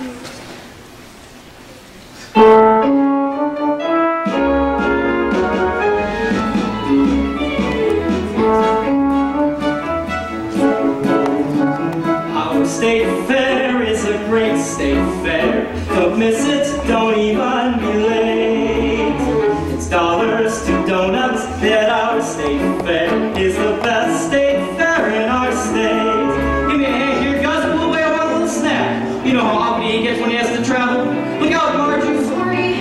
Our state fair is a great state fair. Don't miss it, don't even be late. It's dollars to donuts at our state fair. Is the best state fair in our state. Give me a hand here, guys, and we'll wait on a little snack. You know how often he gets when he has to travel. Look out, Margie. Sorry.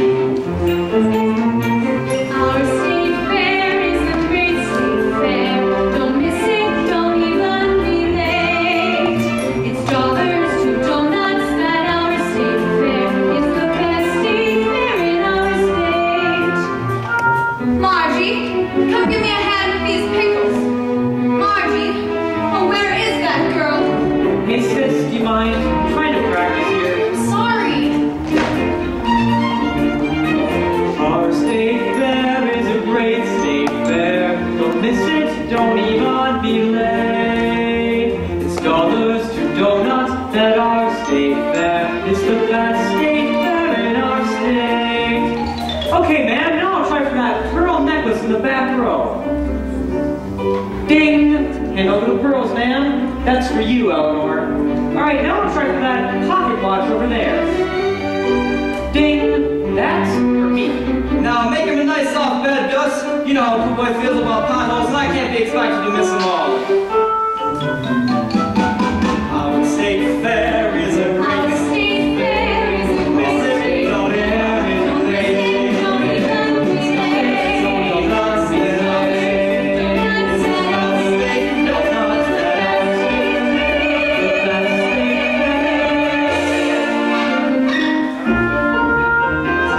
Our state fair is a great state fair. Don't miss it, don't even be late. It's dollars to donuts at our state fair. It's the best state fair in our state. Margie, come give me a hand with these pickles. Margie, oh, where is that girl? Hey sis, do you mind? I'm trying to practice here. Sorry. Our state fair is a great state fair. Don't miss it, don't even be late. It's dollars to donuts at our state fair. It's the best state fair in our state. Okay, man, now I'll try for that pearl necklace in the back row. Ding! Hand over the pearls, man. That's for you, Eleanor. Alright, now I'll try for that pocket watch over there. Ding! That's for me. Now make him a nice soft bed, Gus. You know how a boy feels about potholes, and I can't be expected to miss them all. Our state fair is a Our great state fair is a great state fair. don't even be late. Don't even be late. Donuts at our state. It's the best state donuts at our state. The best state fair.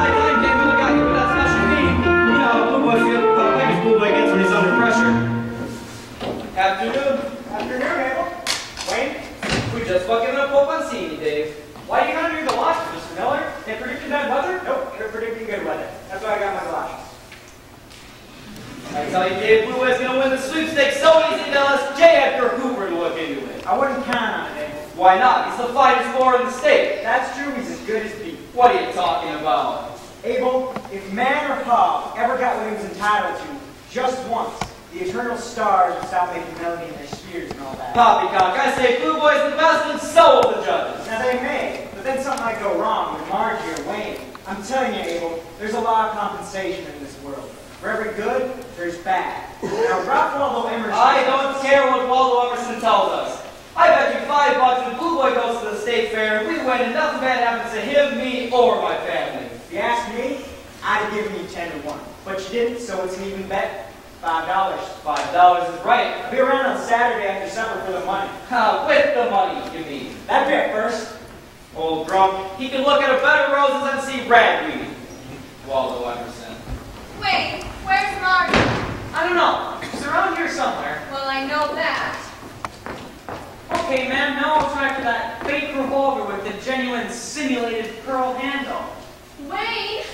Can't really got you with that special feed. You know how Blue Boy feels, like Blue Boy gets when he's under pressure. Afternoon. Afternoon, Abel. Wayne? We just fucking up Pope on Cini, Dave. Why are you going to do galoshes, Mr. Miller? They predicted bad weather? Nope, they're predicting good weather. That's why I got my galoshes. I tell you, Dave, Blue Boy's gonna win the sweepstakes so easy to us, J. Edgar Hoover to look into it. I wouldn't count on it, Abel. Why not? He's the finest forward in the state. That's true, he's as good as beat. What are you talking about? Abel, if man or Paul ever got what he was entitled to just once, the eternal stars would stop making melody in their spheres and all that. Poppycock, I say Blue Boy's the best and so will the judges. Now they may, but then something might go wrong with Margie or Wayne. I'm telling you, Abel, there's a law of compensation in this world. For every good, there's bad. Now, Ralph Waldo Emerson... I don't care what Waldo Emerson tells us. I bet you $5 if Blue Boy goes to the state fair and we win and nothing bad happens to him, me, or my family. If you ask me, I'd have given you 10 to 1. But you didn't, so it's an even bet. $5. $5 is right. I'll be around on Saturday after supper for the money. With the money, you mean. That'd be at first. Old drunk, he can look at a bed of roses and see ragweed. Waldo Emerson. Wait, where's Margie? I don't know. She's around here somewhere. Well, I know that. Okay, man, now I'll try for that fake revolver with the genuine simulated pearl handle. Wayne!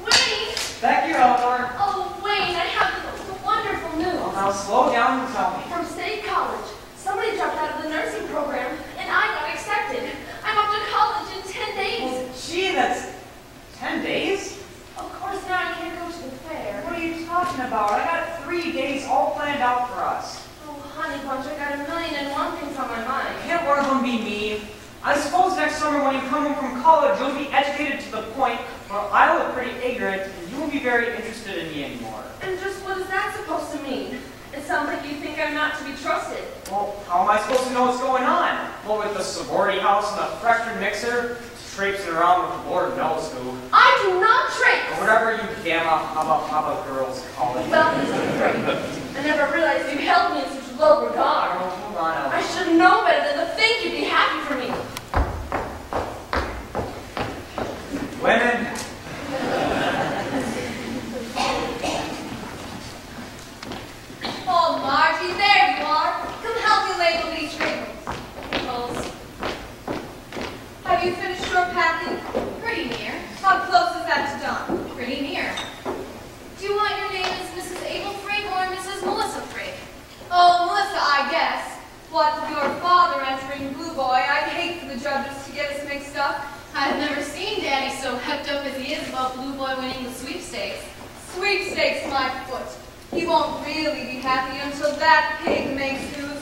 Wayne! Back here, Eleanor. Oh, Wayne, I have the wonderful news. Now slow down and tell me. From State College, somebody dropped out of the nursing program, and I got accepted. I'm off to college in 10 days. Well, gee, that's 10 days? Of course, now I can't go to the fair. What are you talking about? I got 3 days all planned out for us. Oh, honey bunch, I got 1,000,001 things on my mind. Can't one of them be me? I suppose next summer when you come home from college, you'll be educated to the point where I look pretty ignorant and you won't be very interested in me anymore. And just what is that supposed to mean? It sounds like you think I'm not to be trusted. Well, how am I supposed to know what's going on? What with the sorority house and the freshman mixer, traipsing around with the Lord knows who. I do not traipse! Or whatever you gamma hubba girls call it. Well, this is great. I never realized you held me in such low regard. Oh, hold on, Ellen. I should know better than to think you'd be happy for me. Women. Oh, Margie, there you are. Come help me label these pickles. Have you finished your packing? Pretty near. How close is that to done? Pretty near. Do you want your name as Mrs. Abel Frigg or Mrs. Melissa Frigg? Oh, Melissa, I guess. What with your father entering Blue Boy, I'd hate for the judges to get us mixed up. I've never seen Daddy so hepped up as he is about Blue Boy winning the sweepstakes. Sweepstakes, my foot. He won't really be happy until that pig makes news.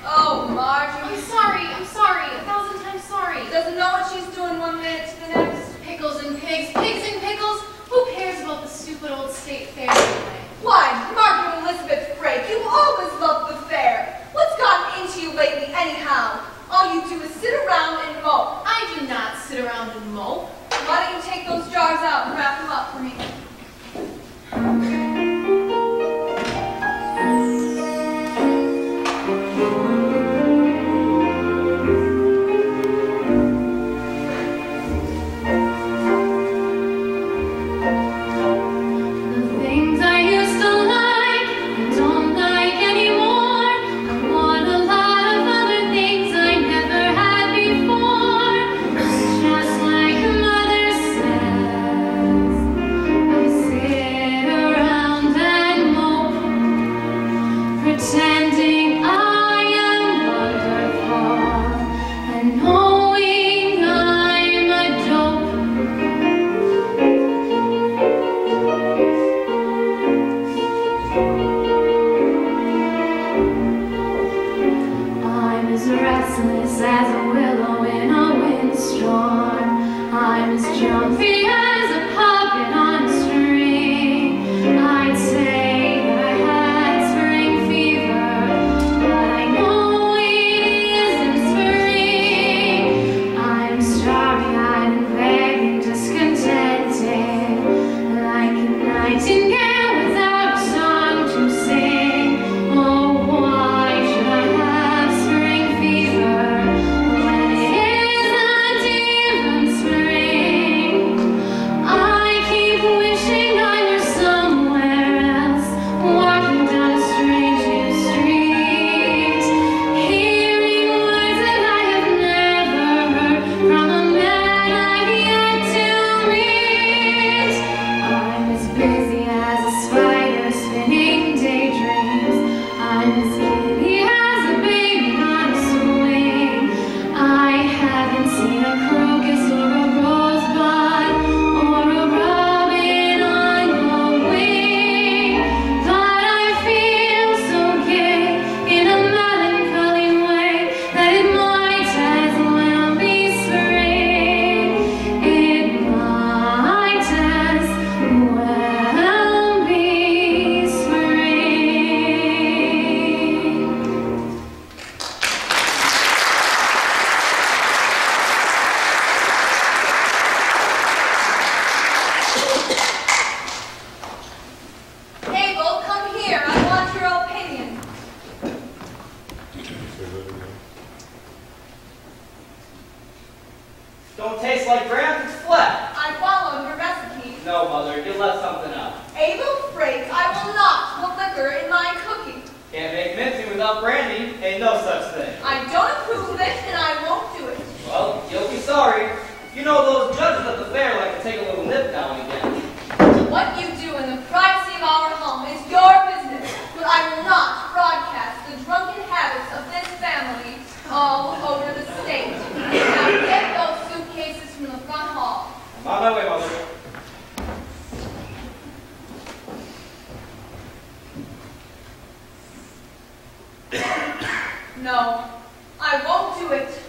Oh, Marjorie. I'm sorry, 1,000 times sorry. Doesn't know what she's doing one minute to the next. Pickles and pigs, pigs and pickles. Who cares about the stupid old state fair anyway? Why, Margaret Elizabeth Frake, you always loved the fair. What's gotten into you lately anyhow? All you do is sit around and mope. I do not sit around and mope. Why don't you take those jars out and wrap them up for me? Don't taste like Grant, it's flat. I followed your recipe. No, Mother, you left something out. Abel Frake, I will not put liquor in my cooking. Can't make minty without brandy. Ain't no such thing. I don't approve of it, and I won't do it. Well, you'll be sorry. You know those judges at the fair like to take a little nip now and again. What you do in the privacy of our home is your business, but I will not broadcast the drunken habits of this family all over the state. Now get those suitcases from the front hall. I'm on my way, Mother. No, I won't do it.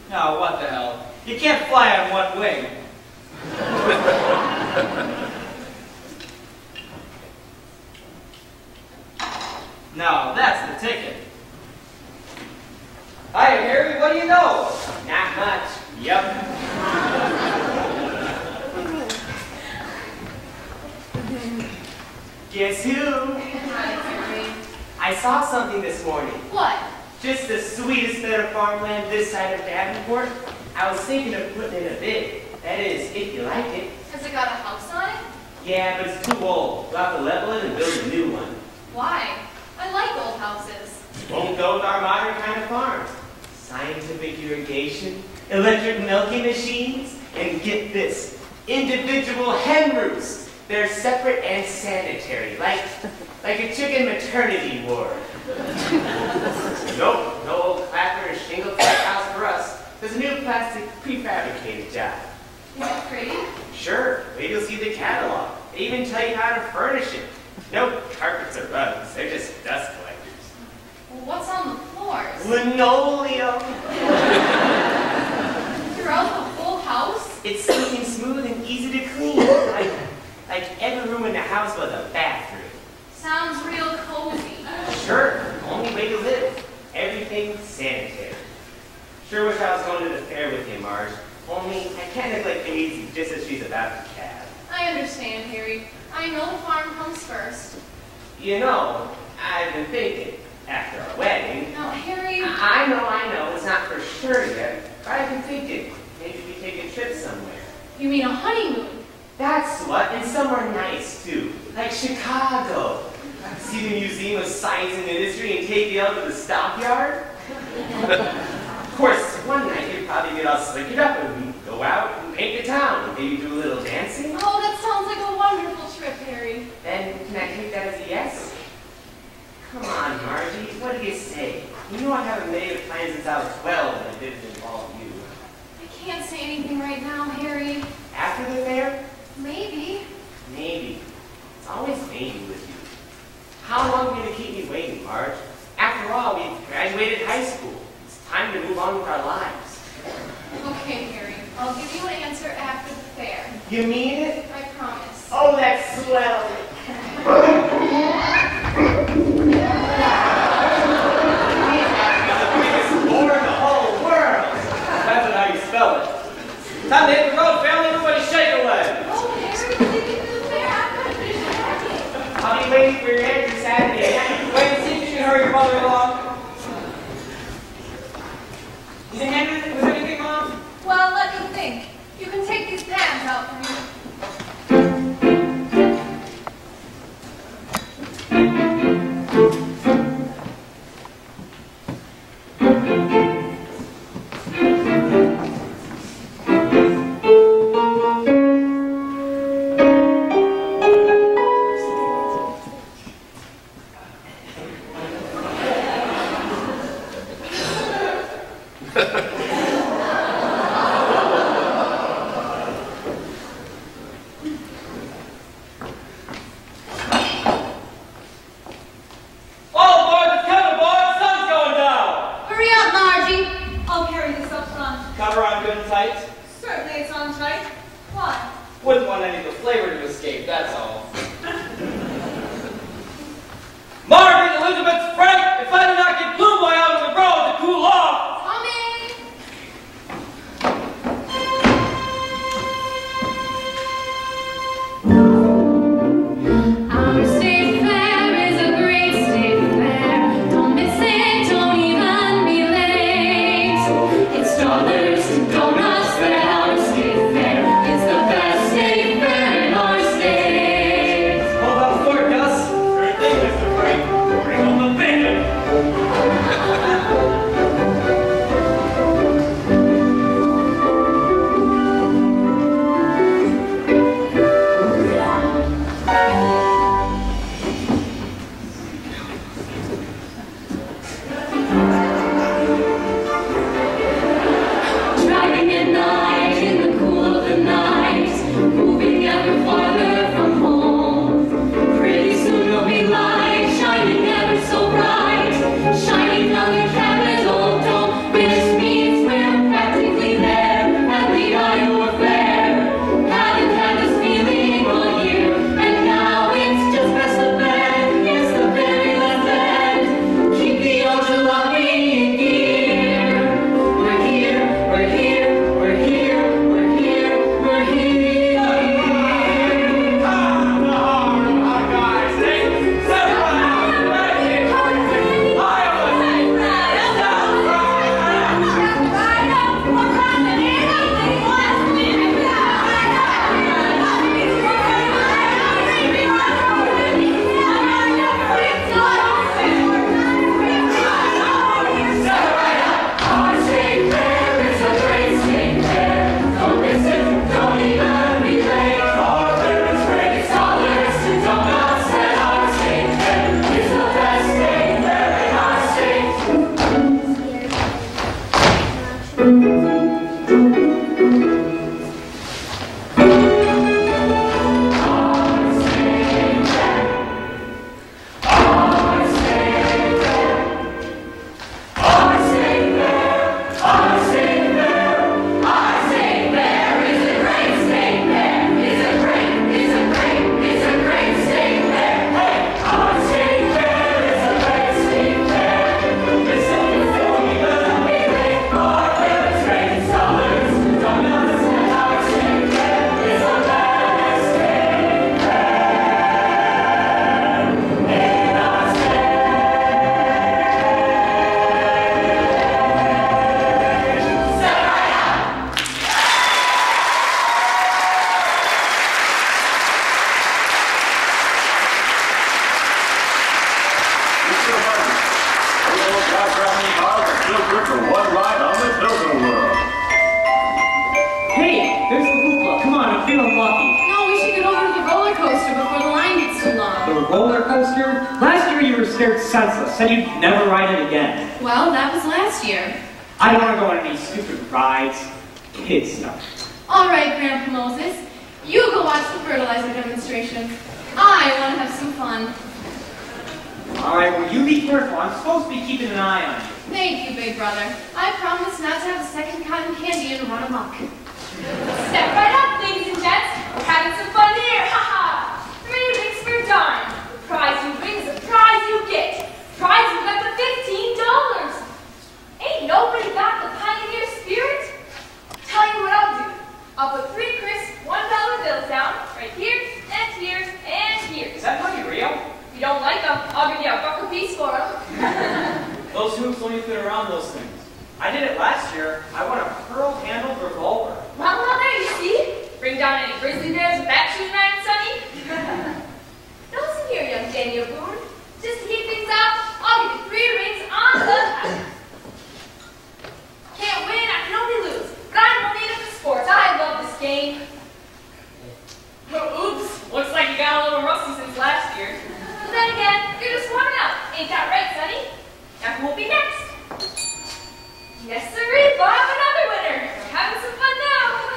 Now, what the hell? You can't fly on one wing. Now, that's the ticket. Hiya, Harry, what do you know? Not much. Yep. Guess who? Hi, Harry. I saw something this morning. What? Just the sweetest bit of farmland this side of Davenport. I was thinking of putting in a bid. That is, if you like it. Has it got a house on it? Yeah, but it's too old. We'll have to level it and build a new one. Why? I like old houses. Won't go with our modern kind of farms. Scientific irrigation, electric milking machines, and get this, individual hen roosts. They're separate and sanitary, like a chicken maternity ward. Nope, no old clapper or shingle type house for us. There's a new plastic prefabricated job. Is it pretty? Sure, wait till you see the catalog. They even tell you how to furnish it. No carpets or rugs, they're just dust collectors. Well, what's on the floors? Linoleum. Throughout the whole house? It's silky and smooth and easy to clean. Like every room in the house was a bathroom. Sounds real cozy. Sure, only way to live. Everything sanitary. Sure wish I was going to the fair with you, Marge. Only I can't neglect Daisy just as she's about to calve. I understand, Harry. I know farm comes first. You know, I've been thinking, after our wedding. Now, Harry... I know, it's not for sure yet, but I've been thinking, maybe we take a trip somewhere. You mean a honeymoon? That's what, and somewhere nice too, like Chicago. See the Museum of Science and Industry and take you out to the stockyard? Of course, one night you'd probably get all slickered up and we'd go out and paint the town and maybe do a little dancing. Oh, that sounds like a wonderful trip, Harry. Then can I take that as a yes? Come on, Margie, what do you say? You know I haven't made a plan since I was 12 and it didn't involve you. I can't say anything right now, Harry. After the fair? Maybe. Maybe. It's always maybe with you. How long are you going to keep me waiting, Marge? After all, we've graduated high school. It's time to move on with our lives. Okay, Harry. I'll give you an answer after the fair. You mean it? I promise. Oh, that's swell. The biggest whore in the whole world. That's not how you spell it. Time to hit the road, family. Everybody shake a leg. Oh, Harry, we're leaving for the fair. I've got to finish packing. I'll be waiting for your answer Saturday. Wait and see if you can hurry your mother along. You think anything? Was anything wrong? Well, let me think. You can take these pans out for me. Cover on good and tight? Certainly it's on tight. Why? Wouldn't want any of the flavor to escape, that's all. Margaret Elizabeth Frank, if I do not get Blue Boy out on the road to cool off! Coming! Our state fair is a great state fair. Don't miss it, don't even be late. It's dollars and donuts that our state fair is the best state fair in our state. Hold on the fort, Gus. Sure thing, Mr. Frank. Bring home the bacon. Senseless. Said you'd never ride it again. Well, that was last year. I don't want to go on any stupid rides. Kid stuff. All right, Grandpa Moses. You go watch the fertilizer demonstration. I want to have some fun. All right, well, you be careful. I'm supposed to be keeping an eye on you. Thank you, big brother. I promise not to have a second cotton candy and run amok. Step right up, ladies and gents. We're having some fun here. Ha ha! 3 weeks for dime. The prize you win is the prize you get. Prize you got the $15. Ain't nobody got the pioneer spirit? Tell you what I'll do. I'll put 3 crisp $1 bills down right here and here and here. Is that money real? If you don't like them, I'll give you a buck apiece for them. Those hoops don't even fit around those things. I did it last year. I won a pearl-handled revolver. Well, there you see. Bring down any grizzly bears with that shooting iron, Sonny? Now listen here, young Daniel Boone. Just to keep things out, I'll give you 3 rings on the pattern. Can't win, I can only lose. But I'm only into the sports. I love this game. Oh, oops. Looks like you got a little rusty since last year. But then again, you're just warming up. Ain't that right, Sonny? Now who will be next? Yes, sirree, Bob, another winner. We're having some fun now.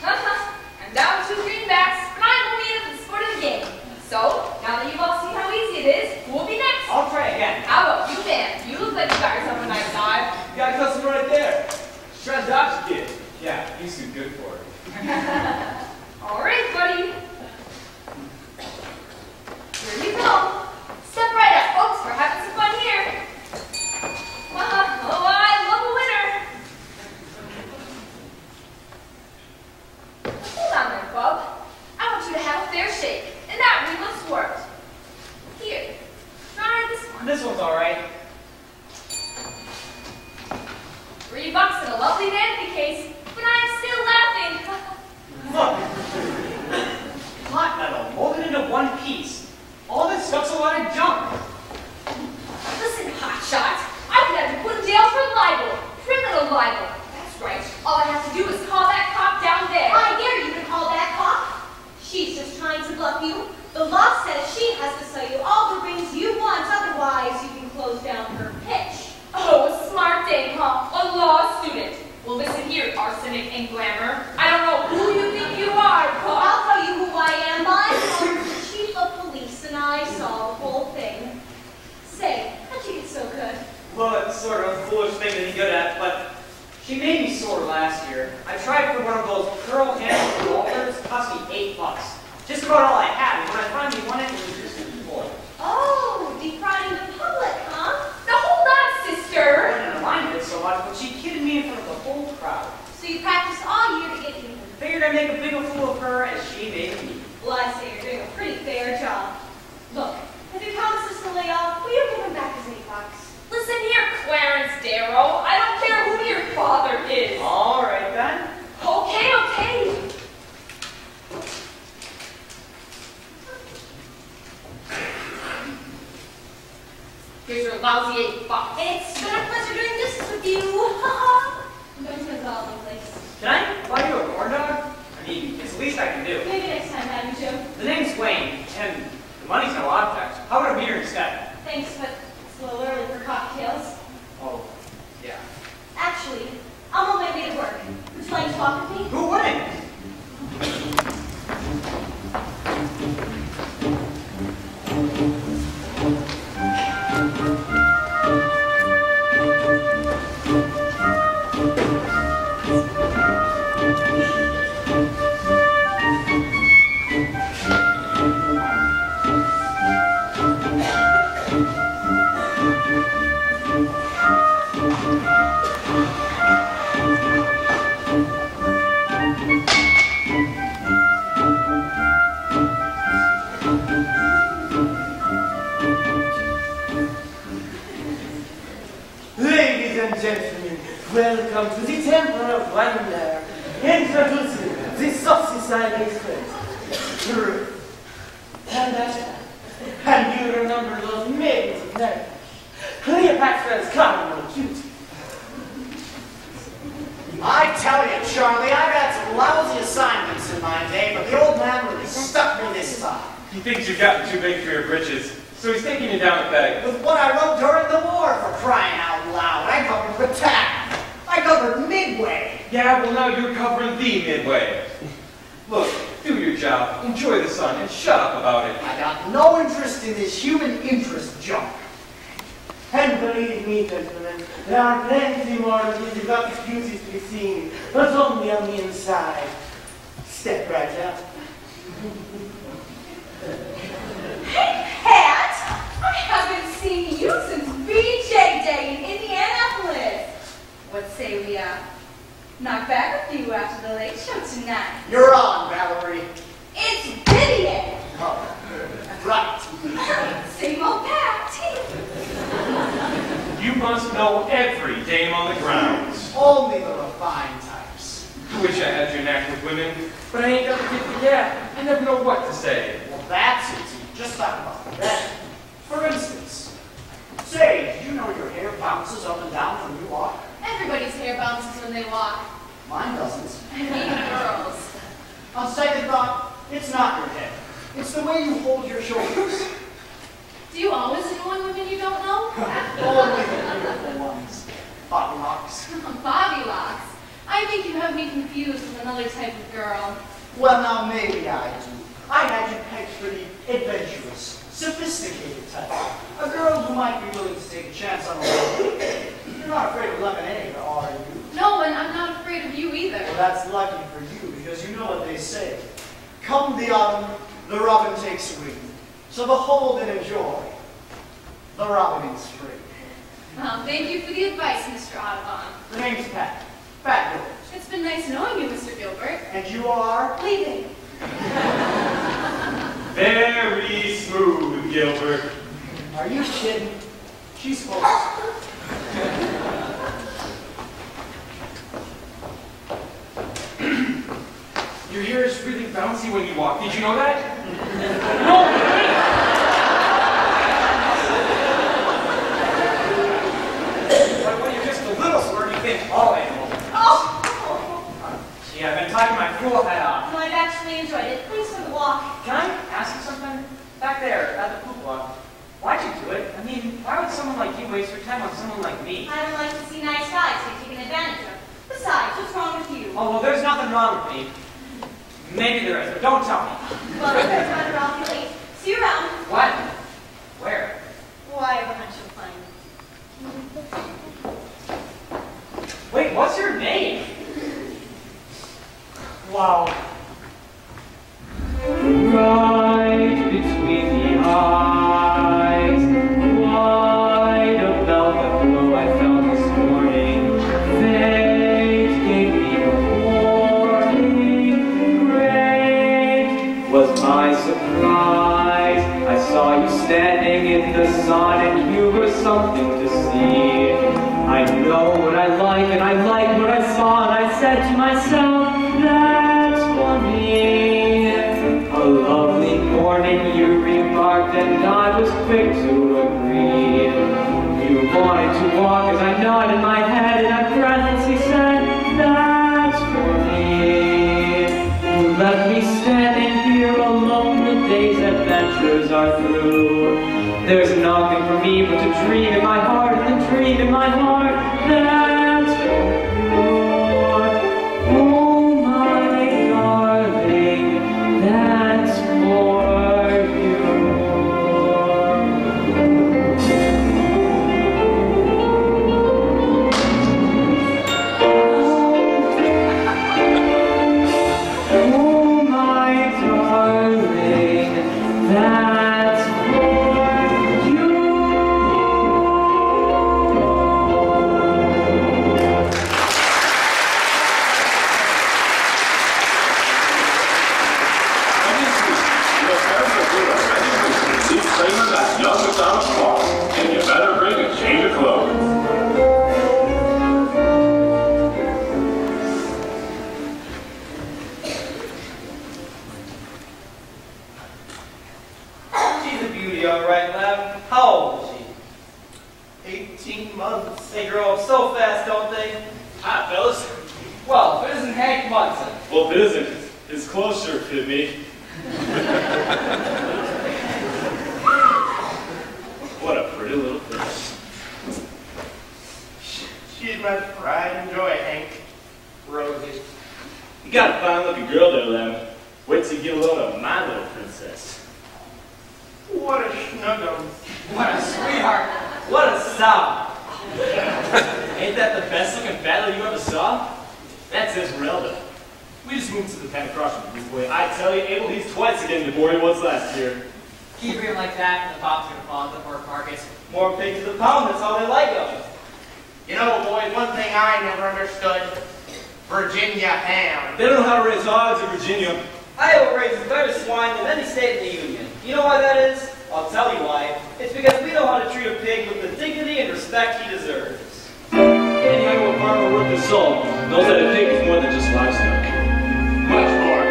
I'm down 2 greenbacks, but I'm only into the sport of the game. So, now that you've all seen how easy it is, who will be next? I'll try again. How about you, man? You look like you got yourself a nice dive. You got a customer right there. Shred Dodge kid. Yeah, he's too good for it. All right, buddy. Here you go. Step right up, folks. We're having some fun here. Oh, I love a winner. Hold on there, Bub. I want you to have a fair shake. And that ring looks warped. Here, try this one. This one's all right. $3 in a lovely vanity case, but I'm still laughing. Look. Hot metal molded into one piece. All this stuff's a lot of junk. Listen, hotshot. I could have you put in jail for libel. Criminal libel. That's right. All I have to do is call that cop down there. I dare you to call that cop. She's just trying to bluff you. The law says she has to sell you all the rings you want, otherwise you can close down her pitch. Oh, a smart dame, huh? A law student. Well, listen here, arsenic and glamour. I don't know who you think you are, Well, but I'll tell you who I am. I'm the chief of police, and I saw the whole thing. Say, how'd you get so good? Well, it's sort of a foolish thing to be good at, but she made me sore last year. I tried for one of those pearl-handled revolvers. It cost me $8. Just about all I had. And when I finally won it, it was just a toy. Oh, defrauding the public, huh? now hold on, sister. I didn't mind it so much, but she kidded me in front of the whole crowd. So you practiced all year to get even. Figured I'd make a big fool of her as she made me. Well, I say you're doing a pretty fair job. Look, if he promises to lay off, will you give him back his $8? Listen here, Clarence Darrow. I don't care who your father is. All right, then. Okay, okay. Here's your lousy $8. It's been a pleasure doing business with you. I'm going to a golfing place. Can I buy you a corn dog? I mean, it's the least I can do. Maybe next time, Madam Joe. The name's Wayne, and the money's no object. How about a beer instead? Thanks, but it's a little early for cocktails. Oh, and gentlemen, welcome to the Temple of Wonder. Introducing the saucy side express. Truth. And that. And you remember those maidens of Mary. Cleopatra's cardinal cutie. I tell you, Charlie, I've had some lousy assignments in my day, but the old man really stuck me this time. He thinks you've gotten too big for your britches, so he's taking you down a peg. With what I wrote during the war, for crying out loud. I covered Bataan. I covered Midway. Yeah, well now you're covering the Midway. Look, do your job, enjoy the sun, and shut up about it. I got no interest in this human interest junk. And believe me, gentlemen, there are plenty more of these exotic beauties to be seen, but only on the inside. Step right up. Hey, Pat! I haven't seen you since BJ Day in Indianapolis. What say we, knock back a few after the late show tonight? You're on, Valerie. It's Vivian! Oh, right. Same old Pat. You must know every dame on the grounds. Only the refined types. I wish I had your knack with women, but I ain't got the gift yet. I never know what to say. Well, that's easy. Just talk about that. For instance, say, do you know your hair bounces up and down when you walk? Everybody's hair bounces when they walk. Mine doesn't. I mean girls. On second thought, it's not your head. It's the way you hold your shoulders. Do you always annoy women you don't know? Only the beautiful ones. Bobby locks. Bobby locks. I think you have me confused with another type of girl. Well, now maybe I do. I had you pegged for the adventurous, sophisticated type. A girl who might be willing to take a chance on a woman. You're not afraid of lemonade, are you? No, and I'm not afraid of you either. Well, that's lucky for you, because you know what they say. Come the autumn, the robin takes wing. So behold and enjoy the robin in spring. Well, thank you for the advice, Mr. Audubon. The name's Pat. Pat Gilbert. It's been nice knowing you, Mr. Gilbert. And you are? Leaving. Very smooth, Gilbert. Are you kidding? She's close. Your hair is really bouncy when you walk. Did you know that? No! But when you're just a little squirt, you think, oh, animal. Oh! Gee, I've been talking my cool head off. No, I've actually enjoyed it. Thanks for the walk. Can I ask you something? Back there, at the poop walk, why'd you do it? I mean, why would someone like you waste your time on someone like me? I don't like to see nice guys get taken advantage of. Besides, what's wrong with you? Oh, well, there's nothing wrong with me. Maybe there is, but don't tell me. Well, if there's none, I'll be late. See you around. What? Where? Oh, I have a hunch you'll find. Wait, what's your name? Wow. Right between the eyes, wide of velvet glow I felt this morning. Fate gave me a warning. Great was my surprise. I saw you standing in the sun, and you were something to see. I know what I like, and I like what I saw, and I said to myself, that's for me. A lovely morning, you remarked, and I was quick to agree. You wanted to walk as I nodded my head, and I breathlessly said, that's for me. You left me standing here alone, the day's adventures are through. There's nothing for me but to dream in my heart, and the dream in my heart, that's for you. Oh, my darling, that's for you. Oh, my darling, that's for you. 18 months. They grow up so fast, don't they? Hi, fellas. Well, if it isn't Hank Munson. Well, if it isn't, his clothes sure fit me. What a pretty little fish. She's my pride and joy, Hank. Rosie. You got a fine-looking girl there, Lem. Wait till you get a load of my little princess. What a snuggum. What a sweetheart. What a sob. Ain't that the best-looking fat lady you ever saw? That's Esmeralda. We just moved to the pen across from this boy. I tell you, Abel, he's twice again the boy he was last year. Keep him like that, and the pop's gonna fall at the pork markets. More pigs to the pound, that's how they like them. You know, boys, one thing I never understood. Virginia ham. They don't know how to raise hogs in Virginia. Iowa raises better swine than any state in the Union. You know why that is? I'll tell you why. It's because we know how to treat a pig with the dignity and respect he deserves. Any Iowa farmer worth his salt knows that a pig is more than just livestock. Much more.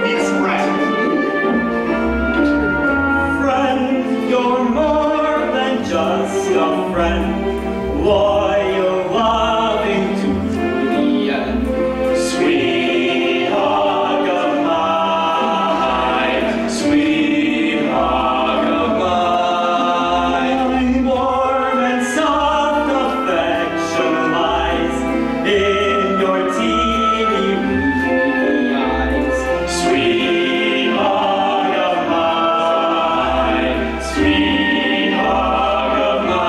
He's right. Friend, you're more than just a friend. Loyal, loving to the end. Sweet hog of mine. Sweet hog of mine. Warm and soft affection lies in your teeny weeny eyes. Sweet hog of mine. Sweet hog of mine.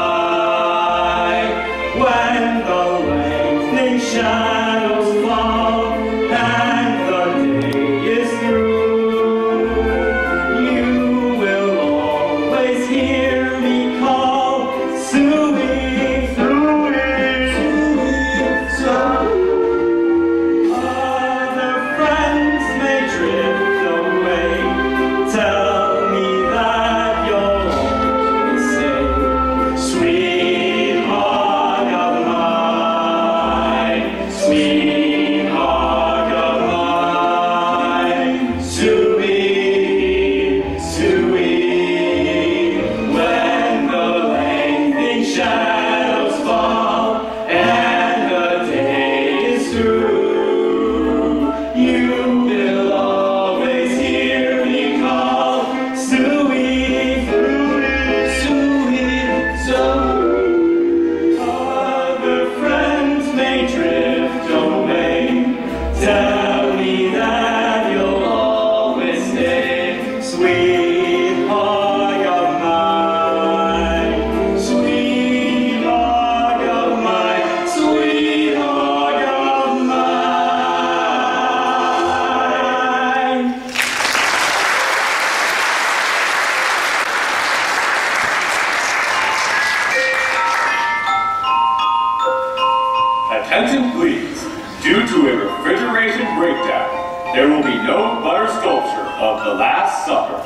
When the lengthening shadows fall and the day is through, you will always hear me call, Suey, Suey, Suey. Other friends may drift away, tell me that you'll always say, sweet hog of mine, sweet hog of mine, Suey, Suey. When the lengthening shadows fall and the day is through, you will always hear me call, Suey, Suey, Suey, Suey. Other friends may drift away, tell me that you'll always stay, sweet hog of mine, sweet hog of mine, sweet hog of mine. Attention please. Due to a refrigeration breakdown, there will be no butter sculpture of the Last Supper.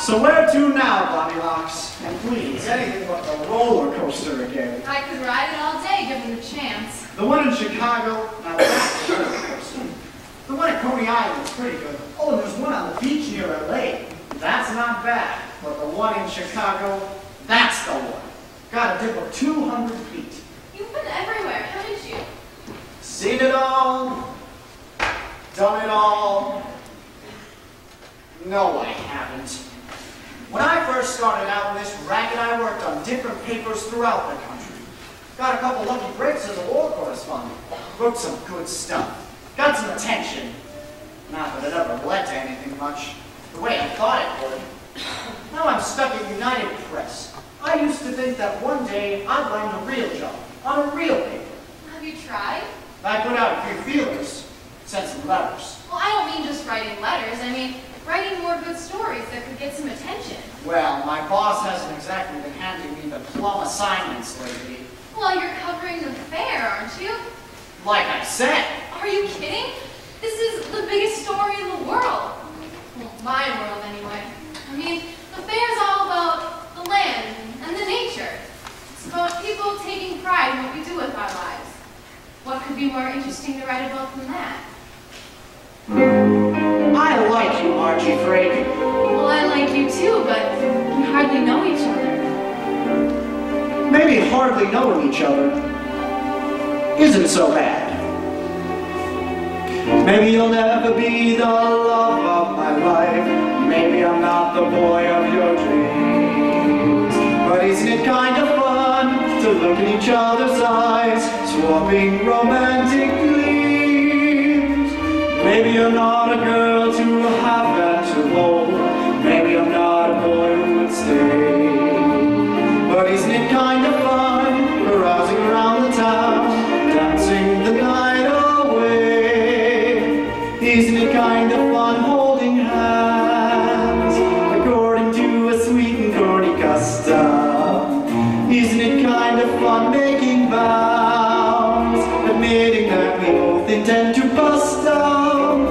So where to now, Goldilocks? And please, anything but the roller coaster again. I could ride it all day given the chance. The one in Chicago, now that's the roller coaster. The one at Coney Island is pretty good. Oh, and there's one on the beach near LA. That's not bad. But the one in Chicago, that's the one. Got a dip of 200 feet. You've been everywhere, haven't you? Seen it all. Done it all. No, I haven't. When I first started out in this racket, I worked on different papers throughout the country. Got a couple lucky breaks as a war correspondent. Wrote some good stuff. Got some attention. Not that it ever led to anything much, the way I thought it would. Now I'm stuck at United Press. I used to think that one day I'd land a real job, on a real paper. Have you tried? I put out a few feelers, sent some letters. Well, I don't mean just writing letters. I mean writing more good stories that could get some attention. Well, my boss hasn't exactly been handing me the plum assignments lately. Well, you're covering the fair, aren't you? Like I said. Are you kidding? This is the biggest story in the world. Well, my world, anyway. I mean, the fair's all about the land and the nature. It's about people taking pride in what we do with our lives. What could be more interesting to write about than that? I like you, Margie Frake. Well, I like you too, but we hardly know each other. Maybe hardly knowing each other isn't so bad. Maybe you'll never be the love of my life. Maybe I'm not the boy of your dreams. But isn't it kind of fun to look in each other's eyes, swapping romantic gleams? Maybe you're not a girl to have and to hold. Maybe I'm not a boy who would stay. But isn't it kind of fun carousing around the town, dancing the night away? Isn't it kind of fun holding hands according to a sweet and corny custom? Isn't it kind of fun making vows, admitting that we both intend to bust down?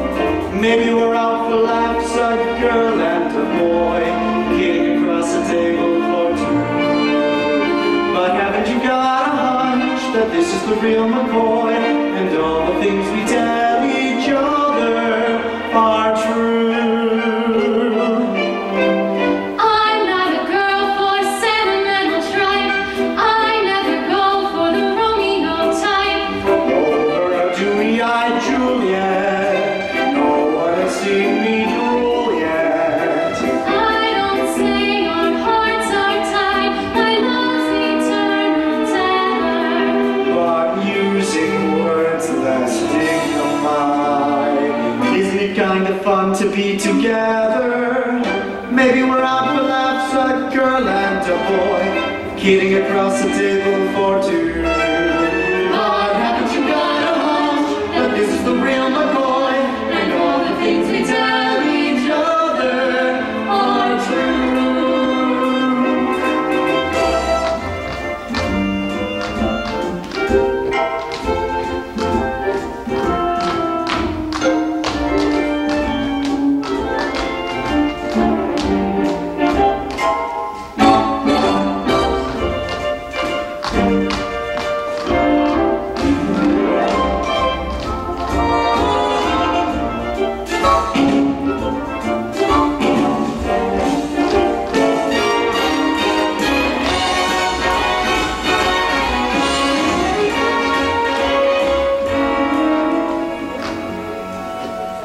Maybe we're out for laughs, a girl and a boy, kidding across a table for two. But haven't you got a hunch that this is the real McCoy, and all the things we tell each other are true? I'm not a girl for sentimental tripe. I never go for the Romeo type. Over a dewy-eyed Juliet, no one has seen me drool yet. I don't say our hearts are tied. My love's eternal tether. But using words less dignified, isn't it kind of fun to be together? Maybe we're out for laughs, a girl and a boy, kidding across the table for two. But haven't you got a hunch that this is the real McCoy, and all the things we tell each other are true?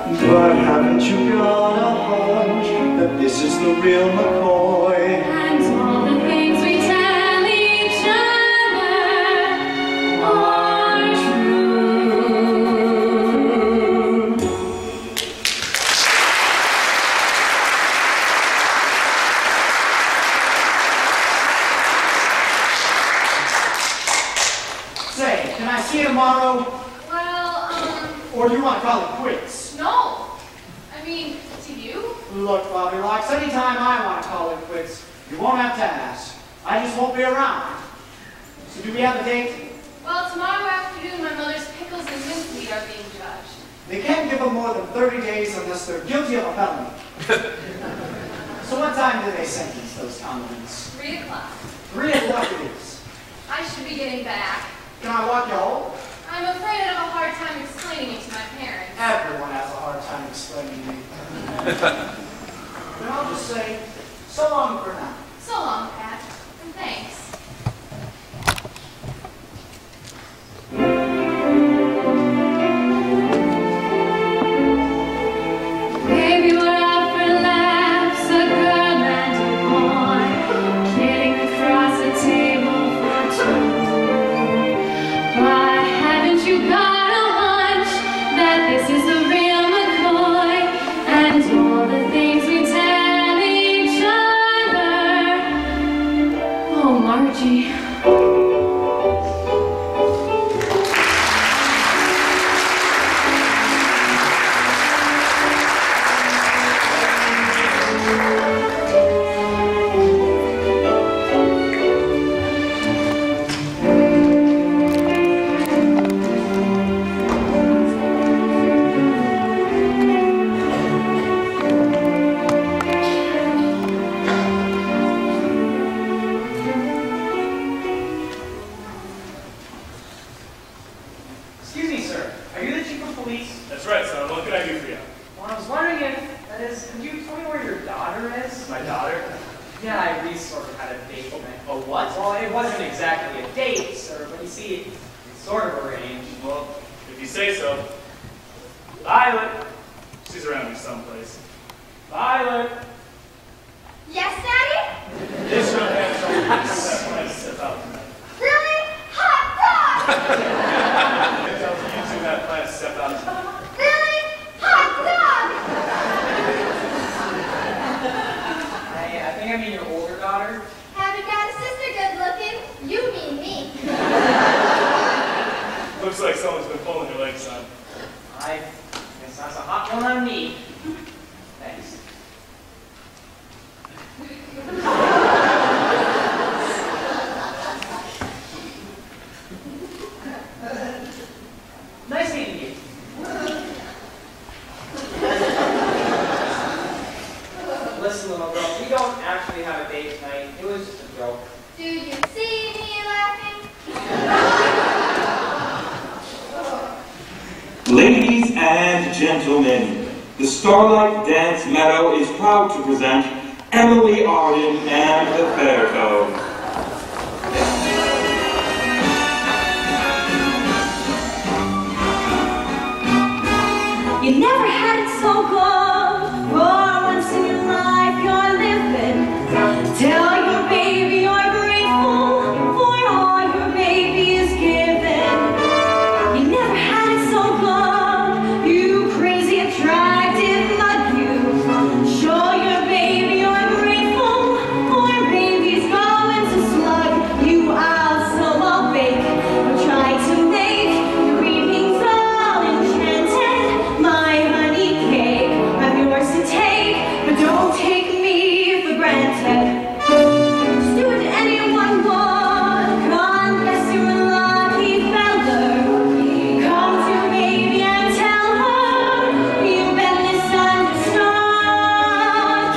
But haven't you got a hunch that this is the real McCoy? And all the things we tell each other are true. Say, can I see you tomorrow? Well, Or do you want to call it quits? no. I mean, to you? Look, Father Locks, anytime I want to call it quits, you won't have to ask. I just won't be around. So do we have a date? Well, tomorrow afternoon, my mother's pickles and mincemeat are being judged. They can't give them more than 30 days unless they're guilty of a felony. So what time do they sentence those condiments? 3 o'clock. 3 o'clock it is. I should be getting back. Can I walk you home? I'm afraid I'd have a hard time explaining it to my parents. Everyone has a hard time explaining me. Then I'll just say, so long for now. So long, Pat. And thanks. Maybe we're out for laughs, a girl and a boy, kidding across a table for two. But haven't you got a hunch that this is the real McCoy, and all the things we tell each other? Oh, Margie. That's right, son. What can I do for you? Well, I was wondering if, that is, could you tell me where your daughter is? My daughter? Yeah, we sort of had a date. Oh, what? Well, it wasn't exactly a date, sir, but you see, it's sort of arranged. Well, if you say so. Violet! She's around here someplace. Violet! Yes, Daddy? This young man's on that plan to step out tonight. Really? Hot dog! It tells you two have plans to step out tonight. Really? Hot dog! I think I mean your older daughter. Haven't got a sister good looking. You mean me. Looks like someone's been pulling your leg, son. I guess that's a hot one on me. Thanks. Nice meeting you. Listen, little girl, we don't actually have a date tonight. It was just a joke. Do you see me laughing? Ladies and gentlemen, the Starlight Dance Meadow is proud to present Emily Arden and the Fairtoes. You never had it so good, for once in your life you're living. Tell your baby you're grateful for all your baby is given. You never had it so good, you crazy attractive mug you. Show your baby you're grateful for babies going to slug you out, so I'll bake or try to make your evenings all enchanted. My honey cake, I'm yours to take, but don't take me for granted. Just do what anyone would, confess you're a lucky feller. Come to your baby and tell her you've been misunderstood.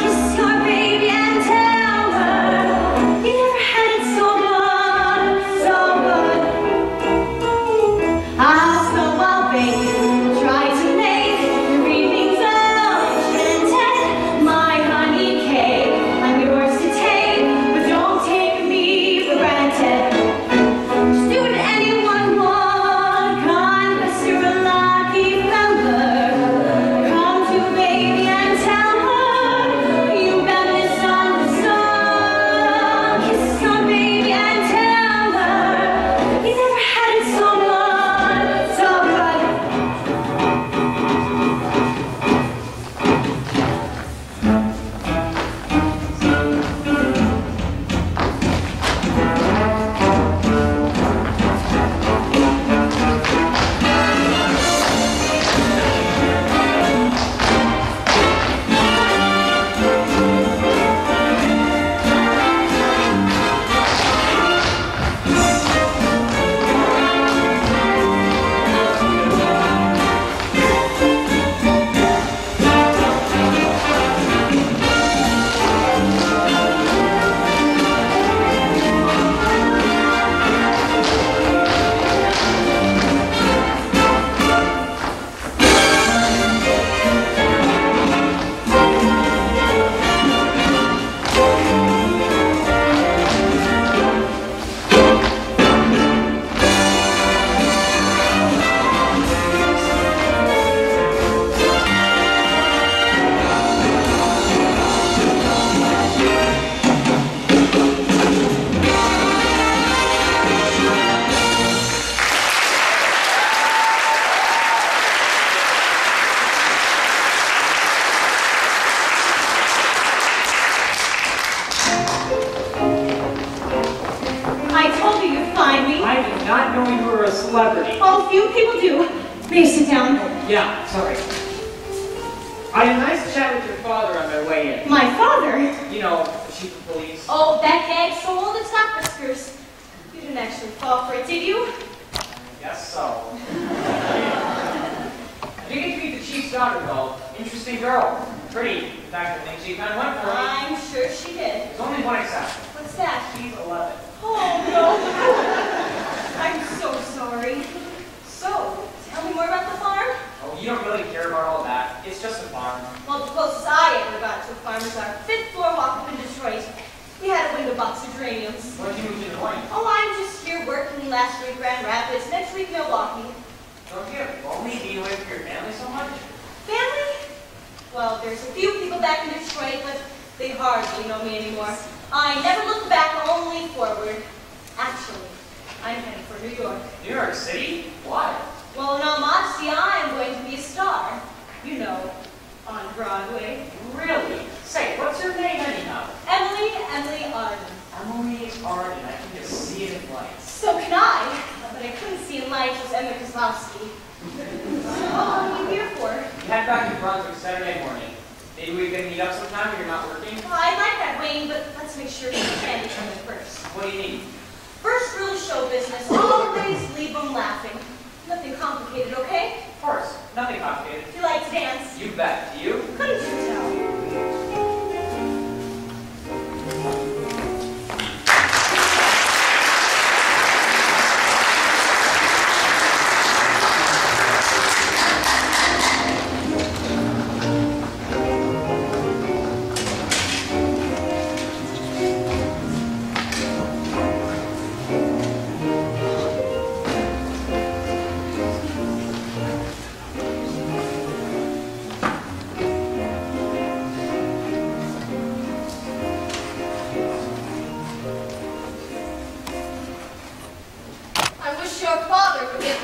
Kiss your baby and tell her you never had it so good, so good. I'll bake, try to make your evenings all enchanted. My honey cake, I'm yours to take, but don't take me for granted. Just do what anyone would, confess you're a lucky feller. Come to your baby and tell her you've been misunderstood. Kiss your baby and tell her you never had it so good, so good. I told you you'd find me. I did not know you were a celebrity. Oh, few people do. May I sit down? Yeah, sorry. I had a nice chat with your father on my way in. My father? You know, the chief of police. Oh, that gag so old it's got whiskers. You didn't actually fall for it, did you? I guess so. I did get to meet the chief's daughter, though. Interesting girl. Pretty. In fact, I think she kind of went for me. I'm sure she did. There's only one exception. What's that? She's 11. Oh, no. I'm so sorry. So, tell me more about the farm. Oh, you don't really care about all that. It's just a farm. Well, the closest I ever got to a farm was our 5th floor walk up in Detroit. We had a window box of geraniums. When did you move to Des Moines? Oh, I'm just here working last week Grand Rapids, next week Milwaukee. Don't you get lonely being away from your family so much? Family? Well, there's a few people back in Detroit, but they hardly know me anymore. I never look back, only forward. Actually, I'm heading for New York. New York City? Why? Well, in all modesty, I am going to be a star. You know, on Broadway. Really? Say, what's your name anyhow? Emily Arden. Emily Arden. I can just see it in lights. So can I, but I couldn't see in lights was Emma Kozlowski. So how long are you here for? We head back to Brunswick Saturday morning. Maybe we can meet up sometime when you're not working? Well, I like that, Wayne, but let's make sure we can each other first. What do you need? First rule of show business, always leave them laughing. Nothing complicated, okay? Of course. Nothing complicated. Do you like to dance? You bet. Do you? Couldn't you tell?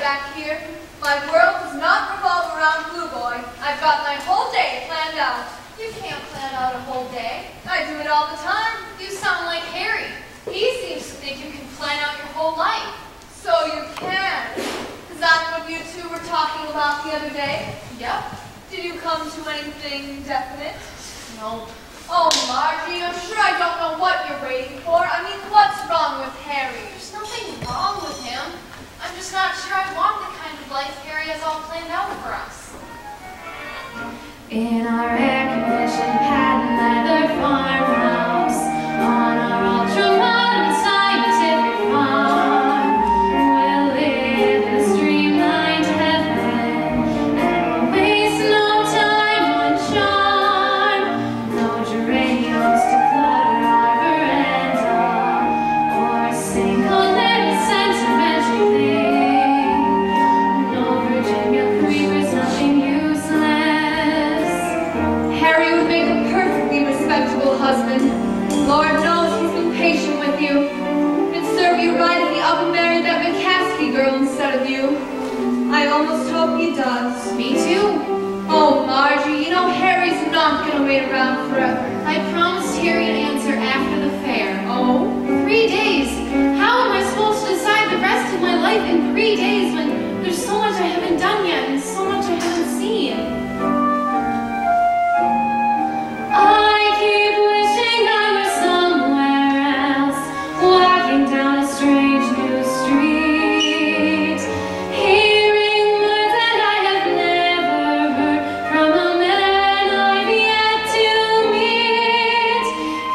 back here. My world does not revolve around Blue Boy. I've got my whole day planned out. You can't plan out a whole day. I do it all the time. You sound like Harry. He seems to think you can plan out your whole life. So you can. Is that what you two were talking about the other day? Yep. Did you come to anything definite? No. Oh, Margie, I'm sure I don't know what you're waiting for. I mean, what's wrong with Harry? There's nothing wrong with him. I'm just not sure I want the kind of life Harry has all planned out for us. In our air-conditioned patent leather farmhouse, on our ultra-modern scientific farm, we'll live in a streamlined heaven, and we'll waste no time on charm. No geraniums to clutter our veranda, or a single little sentimental thing. No Virginia creepers, nothing useless. Harry would make a perfectly respectable husband. Lord knows he's been patient with you. And serve you right if he up and married that McCaskey girl instead of you. I almost hope he does. Me too. Oh, Margie, you know Harry's not gonna wait around forever. I promised Harry an answer after the fair. Oh? 3 days. How am I supposed to decide the rest of my life in 3 days when there's so much I haven't done yet and so much I haven't seen? I keep wishing I were somewhere else, walking down a strange new street, hearing words that I have never heard from a man I've yet to meet.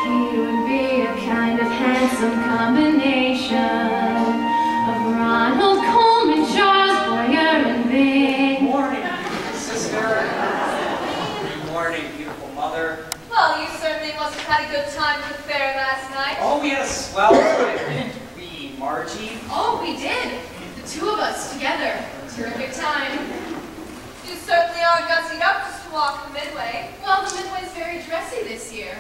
He would be a kind of handsome combination of Ronald Colman, Charles Boyer, and Bing. Morning, sister. Good morning, beautiful mother. Well, you certainly must have had a good time at the fair last night. Oh, we had a swell time, didn't we, Margie? Oh, we did. The two of us together. Terrific time. You certainly are gussied up just to walk the Midway. Well, the Midway's very dressy this year.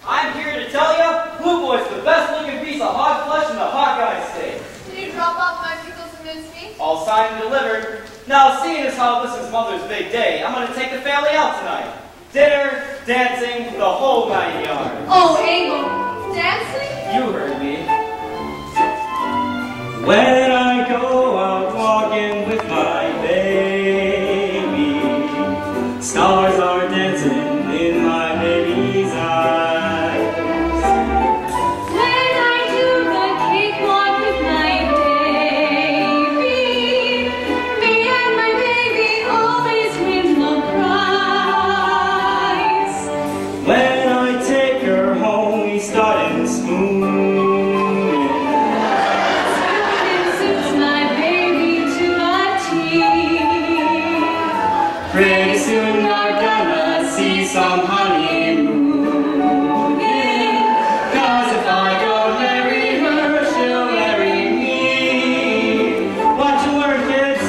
I'm here to tell you, Blue Boy's the best looking piece of hog flesh in the Hawkeye state. Did you drop off my pickles and mincemeat? All signed and delivered. Now, seeing as how this is Mother's big day, I'm going to take the family out tonight. Dinner, dancing, the whole 9 yards. Oh, Abel, dancing? You heard me. When I go out walking with my baby, stars are dancing in my baby's eyes. When I do the cakewalk with my baby, me and my baby always win the prize. When I take her home, we start in smooth. Pretty soon you're gonna see some honeymoon. Cause if I don't marry her, she'll marry me. Watch your word, kids.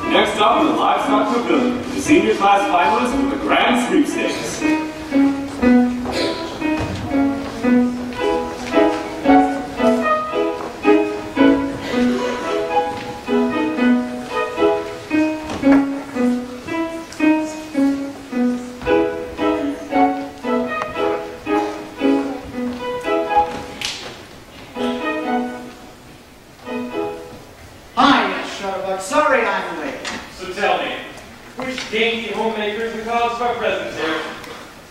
Next up in the Livestock Pavilion, the senior class finalists for the Grand Sweepstakes. Hi, Miss Shutterbuck. Sorry I'm late. So tell me, which dainty homemakers the cause of our presence here?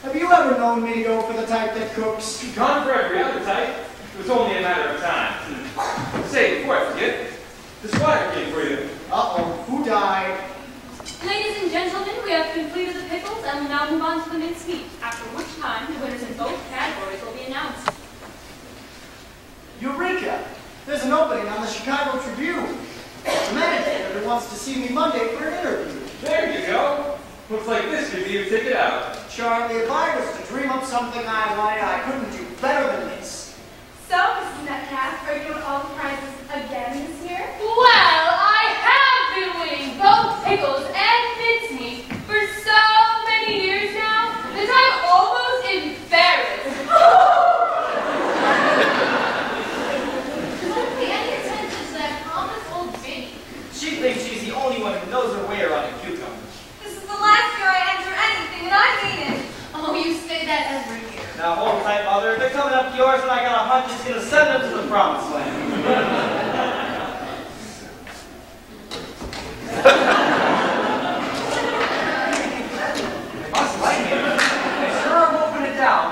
Have you ever known me to go for the type that cooks? Gone for every other type. It was only a matter of time. Say, before I forget, this water came for you. Uh-oh, who died? Ladies and gentlemen, we have completed the pickles and will now move on to the mincemeat, after which time the winners in both categories will be announced. Eureka! There's an opening on the Chicago Tribune. The manager editor wants to see me Monday for an interview. There you go. Looks like this could be your ticket out. Charlie, if I was to dream up something I wanted, I couldn't do better than this. So, Mrs. Metcalf, are you doing all the prizes again this year? Well, I have been winning both pickles and mincemeat for so many years now that I'm almost embarrassed. Don't pay any attention to that pompous old Vinny. She thinks she's the only one who knows her way around a cucumber. This is the last year I enter anything, and I mean it. Oh, you say that every year. Now hold tight, Mother. They're coming up yours, and I got a hunch it's going to send them to the promised land. Must like it. They sure have opened it down.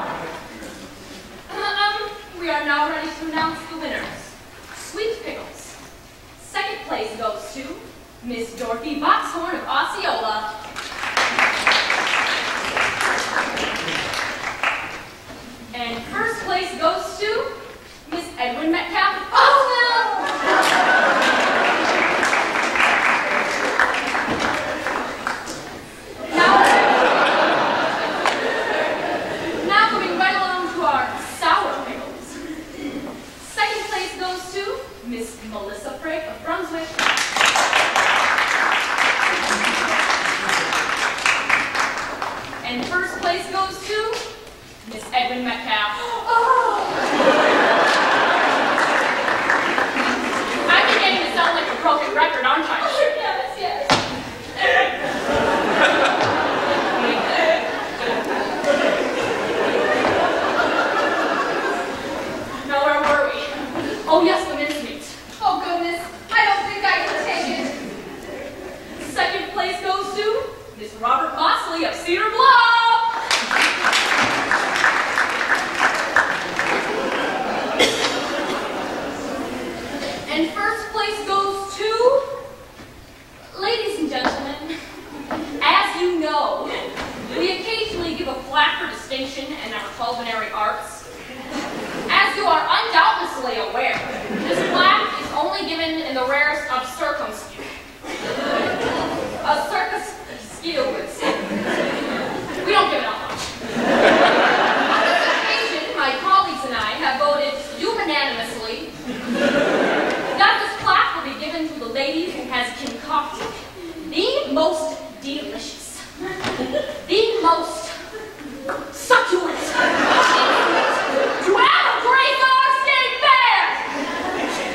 We are now ready to announce the winners. Sweet pickles. Second place goes to Miss Dorothy Boxhorn of Osceola. And first place goes to Miss Edwin Metcalf of Oswell. Now moving right along to our sour pickles. Second place goes to Miss Melissa Frick of Brunswick. And first place goes to Miss Edwin Metcalf. I'm beginning to sound like a broken record, aren't I? Yes, yes. Now where were we? Oh yes, the mincemeat. Oh, goodness. I don't think I can take it. Second place goes to Miss Robert Mosley of Cedar Bluff. skill. A circus skill would say. We don't give it up much. On this occasion, my colleagues and I have voted unanimously that this plaque will be given to the lady who has concocted the most delicious, the most succulent to ever grace our state fair.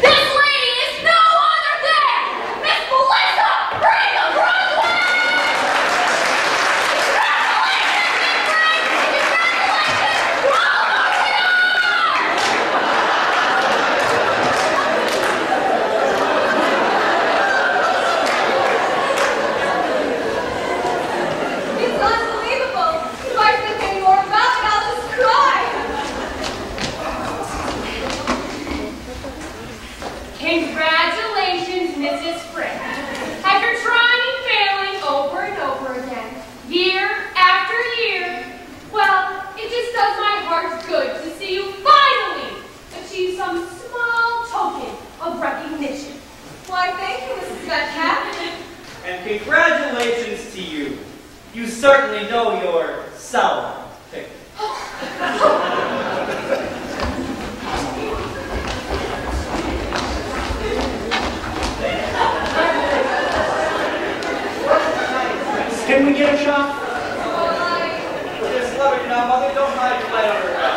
This lady is no other than Miss Melissa Brigham Broadway! It's unbelievable. If I think any more about it, I'll just cry. Congratulations, Mrs. Frick. After trying and failing over and over again, year after year, well, it just does my heart good to see you finally achieve some small token of recognition. Why, thank you, Mrs. Metcalf. And congratulations to you. You certainly know your salary ticket. Can we get a shot? Just love it now, Mother. Don't hide your light on her back.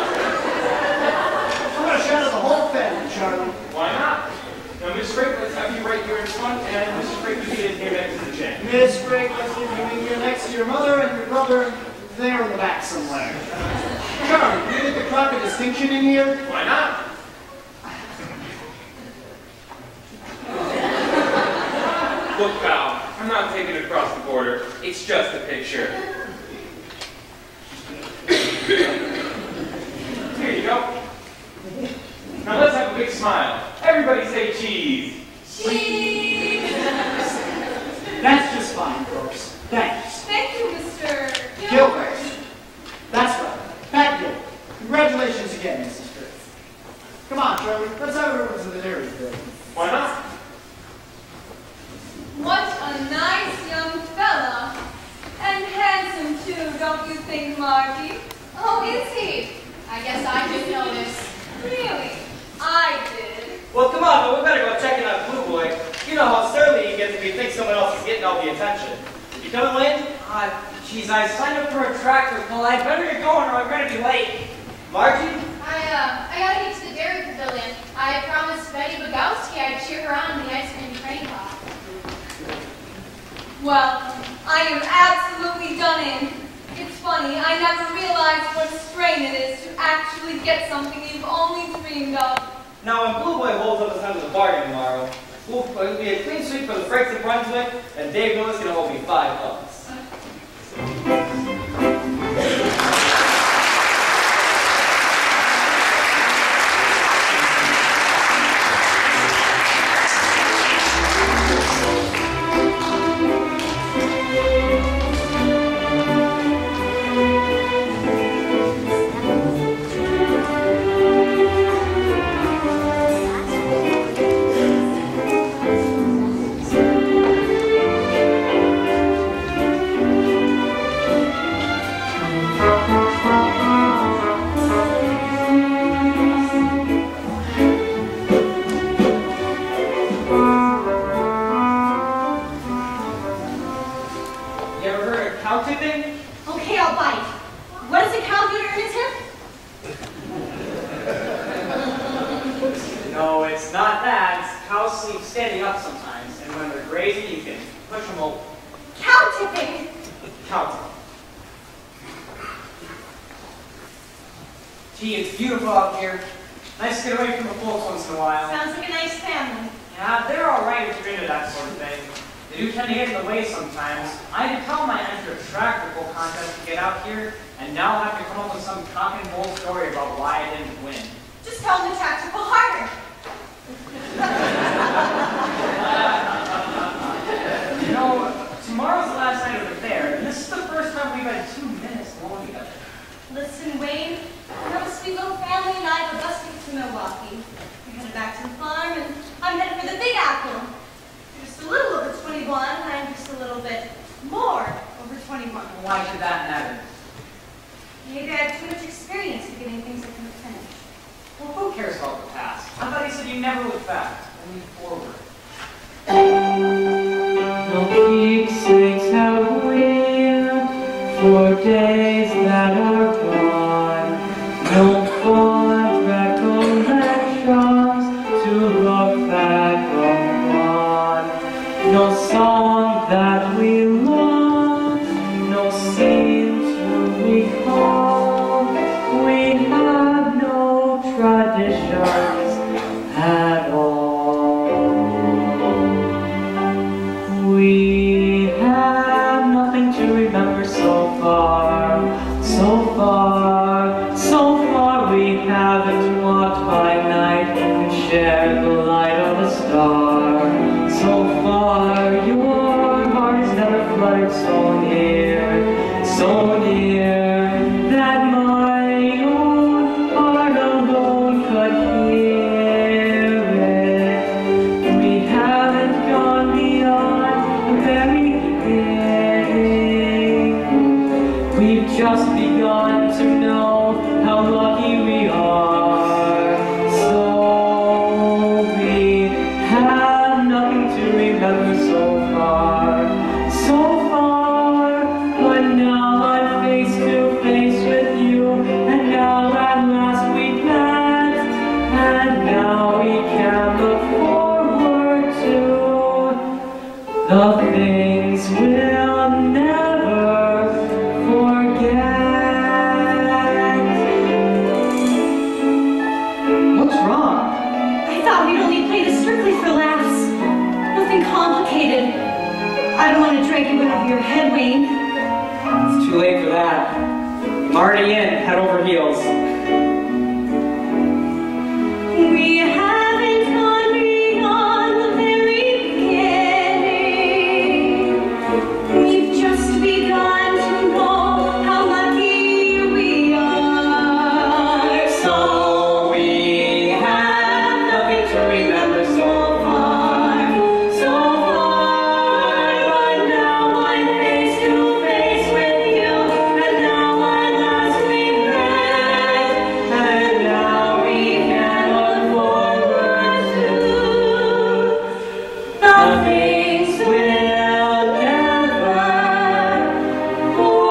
I'm going to shout at the whole family, Charlie. Why not? Now, Miss Frick, let's have you right here in front, and Mrs. Frick, you get in here next to the chair. Miss Frick, let's leave you in here next to your mother and your brother there in the back somewhere. Charlie, can you get the clock of distinction in here? Why not? Look, pal, I'm not taking it across the border. It's just a picture. Here you go. Now let's have a big smile. Everybody say cheese. Cheese! That's just fine, folks. Thanks. Thank you, Mr. Gilbert. That's right. Pat Gilbert. Congratulations again, Mrs. Frick. Come on, Charlie. Let's have her over to the dairy building. Why not? What a nice young fella. And handsome, too, don't you think, Margie? Oh, is he? I guess I didn't notice. Really? I did. Well, come on, but we better go check in on Blue Boy. You know how surly he gets if he thinks someone else is getting all the attention. You coming, Lynn? Geez, I signed up for a tractor pull. I better get going or I'm going to be late. Margie? I gotta get to the dairy pavilion. I promised Betty Bogowski I'd cheer her on in the ice cream training class. Well, I am absolutely done in. It's funny, I never realized what a strain it is to actually get something you've only dreamed of. Now, when Blue Boy holds up his end of the bargain tomorrow, it'll be a clean sweep for the Frakes of Brunswick, and Dave Miller's going to owe me $5. No, it's not that. Cows sleep standing up sometimes, and when they're grazing, you can push them over. Cow tipping! Cow tipping. Gee, it's beautiful out here. Nice to get away from the folks once in a while. Sounds like a nice family. Yeah, they're all right if you're into that sort of thing. They do tend to get in the way sometimes. I had to tell them I entered a tractor pull contest to get out here, and now I'll have to come up with some cock and bull story about why I didn't win. Just tell them the tractor pull harder. You know, tomorrow's the last night of the fair, and this is the first time we've had 2 minutes alone together. Listen, Wayne, we're a sweet little family, and I have a bus ticket to Milwaukee. We're headed back to the farm, and I'm headed for the Big Apple. Just a little Why should that matter? Maybe I had too much experience in getting things I couldn't finish. Well, who cares about the past? I thought he said you never look back, only forward. No keepsakes have we for days that are gone. No fond recollections to look back upon. No song that we love, no scene to recall. We have no traditions at all. We have nothing to remember so far, so far, so far. We haven't walked by night and shared the light of a star. So far, your heart has never fluttered so near that my own heart alone could hear it. We haven't gone beyond the very beginning. We've just begun to know how lucky we are. So we have nothing to remember so far, but now I'm face to face with you, and now at last we met, and now we can look forward to the things we'll never forget. What's wrong? I thought we'd only play this strictly for laughs. Nothing complicated. I don't want to drag you out of your head, Wayne. It's too late for that. I'm already in, head over heels. We haven't gone beyond the very beginning. We've just begun to know how lucky we are. So we have nothing to remember so far, but now I'm face to face with you, and now at last we've met, and now we can look forward to the things we'll never forget.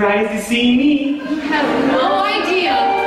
surprised to see me. You have no idea.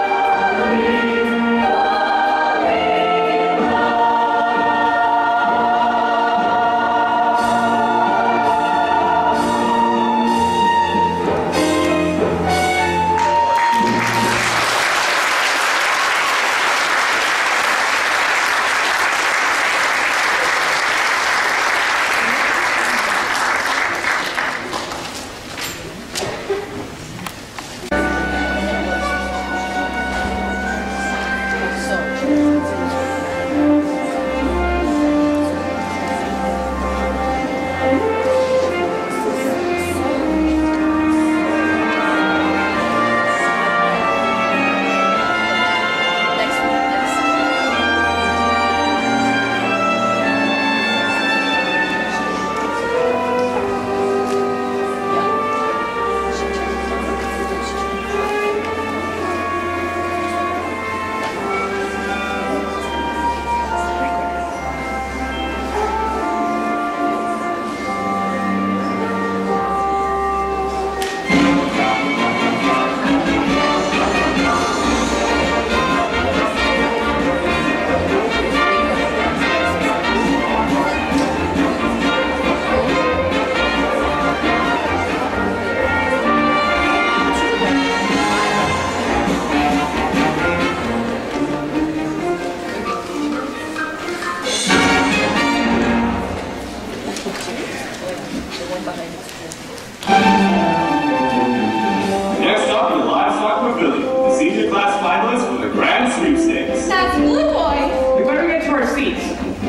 Next up in the Livestock Pavilion, the senior class finalists for the Grand Sweepstakes. That's Blue Boy. We better get to our seats.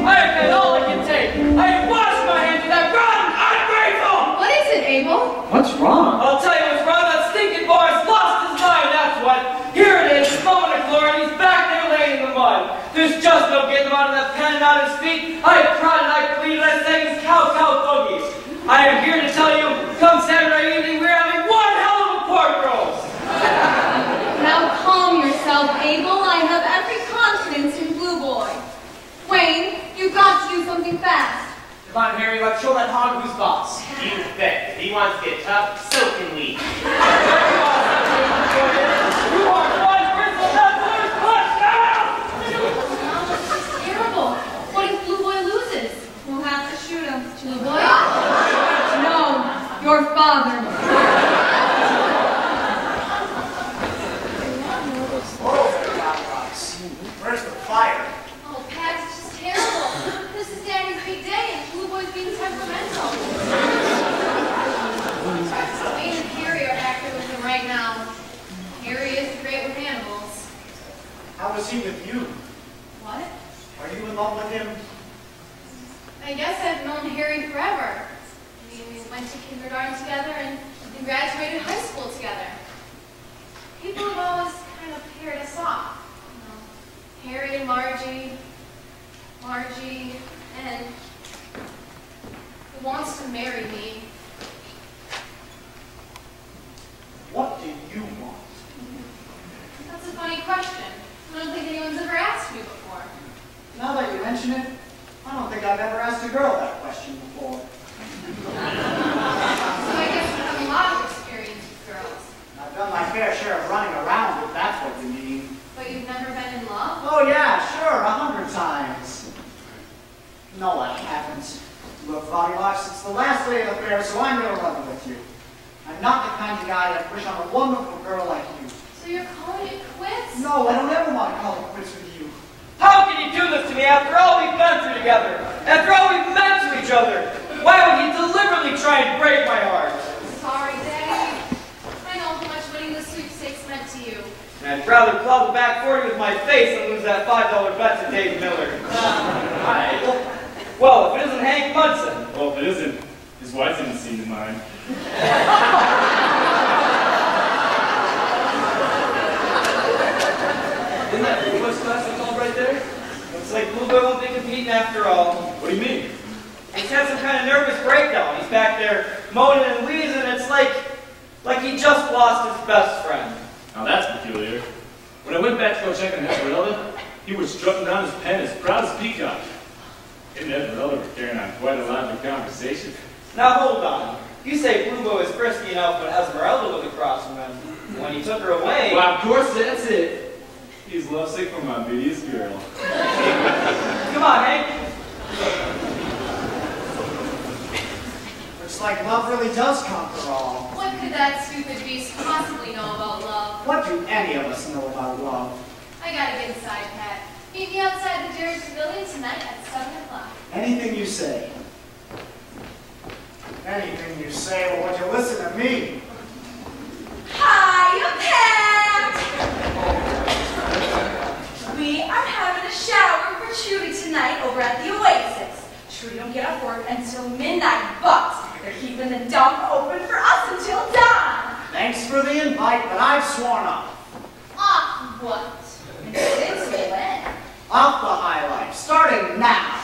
I have had all I can take. I have washed my hands of that rotten ungrateful! What is it, Abel? What's wrong? I'll tell you what's wrong. That stinking boy's lost his mind, that's what. Here it is, moment of glory, and he's back there laying in the mud. There's just no getting him out of that pen and on his feet. I cried and I pleaded, I sang his cow boogies. I am here to tell you, come Saturday evening, we're having one hell of a pork roast. Now calm yourself, Abel. I have every confidence in Blue Boy. Wayne, you've got to do something fast. Come on, Harry, let's show that hog who's boss. You bet. If he wants to get tough, so can we. You are one bristle, that boy's punch now! This is terrible. What if Blue Boy loses? We'll have to shoot him. Blue Boy? No, your father. Where's the fire? Oh, Pat, it's just terrible. This is Daddy's big day, and Blue Boy's being temperamental. Wayne and Harry are active with him right now. Harry is great with animals. How was he with you? What? Are you in love with him? I guess I've known Harry forever. We went to kindergarten together and graduated high school together. People have always kind of paired us off. You know, Harry and Margie, and he wants to marry me. What do you want? That's a funny question. I don't think anyone's ever asked me before. Now that you mention it, I don't think I've ever asked a girl that question before. So I guess you have a lot of experience with girls. I've done my fair share of running around, if that's what you mean. But you've never been in love? Oh yeah, sure, 100 times. No, I haven't. Look, Goldilocks, it's the last day of the fair, so I'm gonna level with you. I'm not the kind of guy that wish on a wonderful girl like you. So you're calling it quits? No, I don't ever want to call it quits with you. How can you do this to me after all we've been through together? After all we've meant to each other? Why would he deliberately try and break my heart? Sorry, Daddy. I know how much winning the sweepstakes meant to you. I'd rather plow the back 40 with my face than lose that $5 bet to Dave Miller. Well, if it isn't Hank Munson. Well, if it isn't, his wife didn't seem to mind. Isn't that the first class I called right there? Looks like Blue Boy won't be competing after all. What do you mean? He's had some kind of nervous breakdown. He's back there moaning and wheezing. It's like he just lost his best friend. Now that's peculiar. When I went back to go check on Esmeralda, he was strutting down his pen as proud as peacock. Him and Esmeralda were carrying on quite a lively conversation. Now hold on. You say Pluto is frisky enough when Esmeralda was across from him. When he took her away... Well, of course, that's it. He's lovesick for my biggest girl. Come on, Hank. Looks like love really does conquer all. What could that stupid beast possibly know about love? What do any of us know about love? I gotta get inside, Pat. Meet me outside the Dairy Pavilion tonight at 7 o'clock. Anything you say. Anything you say, well, would you listen to me? Hiya, Pat! We are having a shower for Trudy tonight over at the Oasis. Trudy don't get off work until midnight, but they're keeping the dump open for us until dawn. Thanks for the invite, but I've sworn off. Off what? And since when? Off the high life, starting now.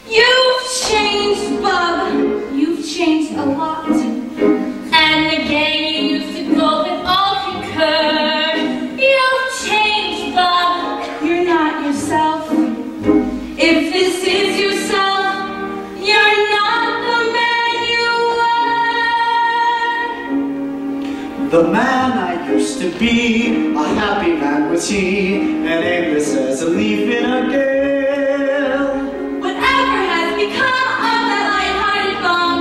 You've changed, Bob. You've changed a lot. And the game you used to go with all concur. You've changed, Bob. You're not yourself. If this is yourself, you're not the man you were. The man I used to be, a happy man was he, and aimless as a leaf in a gale. Whatever has become of that lion-hearted bum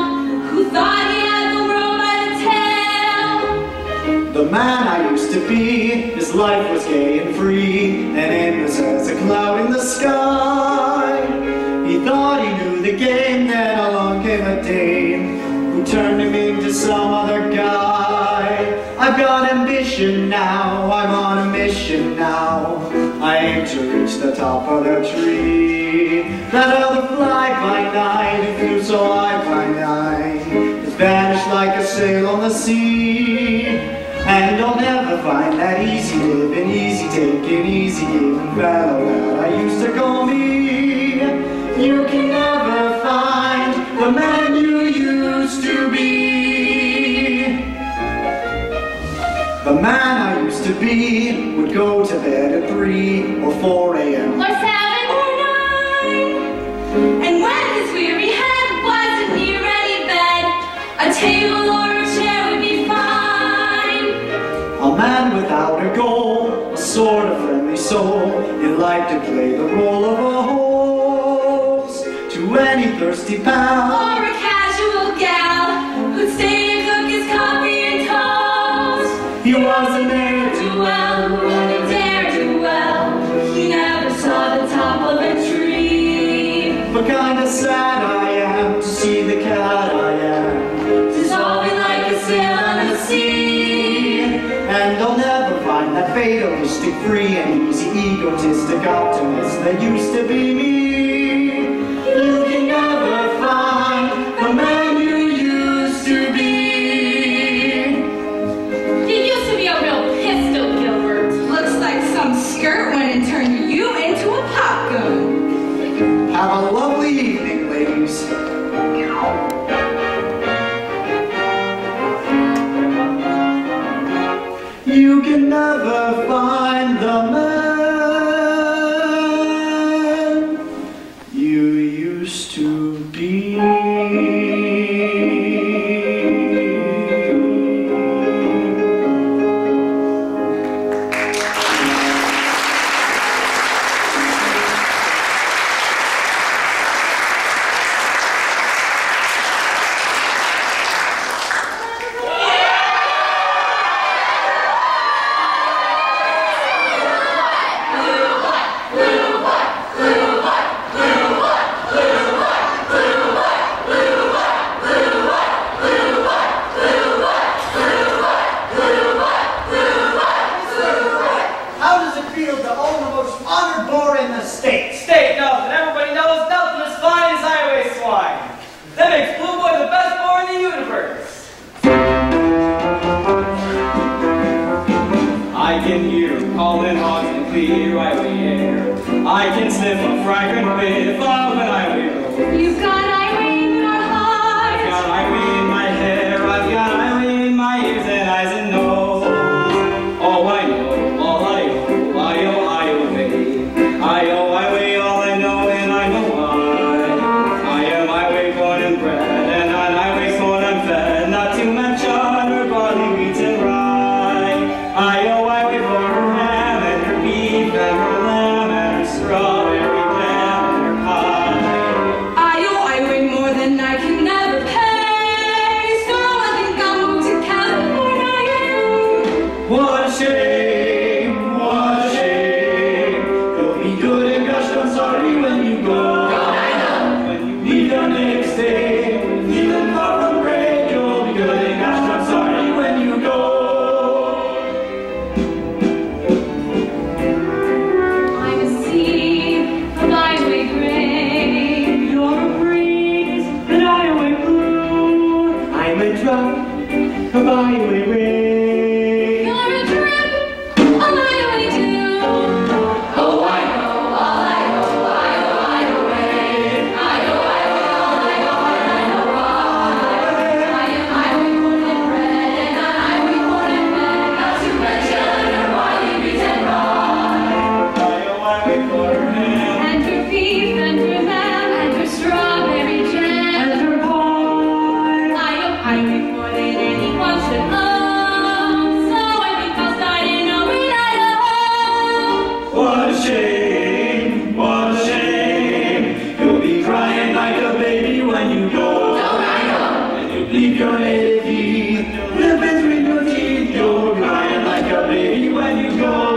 who thought he had the world by the tail? The man I used to be, his life was gay and free, and aimless as a cloud in the sky. He thought he knew the game, then along came a dame who turned him into some other guy. I've got ambition now, I'm on a mission now. I aim to reach the top of the tree. That other fly by night, who flew so high by night, has vanished like a sail on the sea. And I'll never find that easy living, easy taking, easy giving battle that I used to call me. You can never find the man you used to be. The man I used to be would go to bed at 3 or 4 a.m. Or 7 or 9. And when his weary head wasn't near any bed, a table or a chair would be fine. A man without a goal, a sort of friendly soul. He'd like to play the role of a host to any thirsty pal. Or a casual gal who'd stay to cook his coffee and toast. He was a ne'er-do-well who only dared do well. He never saw the top of a tree. But kinda sad I am to see the cat I am dissolving like a sail on the sea. And I'll never find that fatalistic, free and easy, egotistic optimist that used to be me. You can never find the man you used to be. You used to be a real pistol, Gilbert. Looks like some skirt went and turned you into a pop gun. Have a lovely evening, ladies. You can never find the man you used to be. And I shame, what a shame. You'll be crying like a baby when you go. And you leave your native heath, live between your teeth. You're crying like a baby when you go.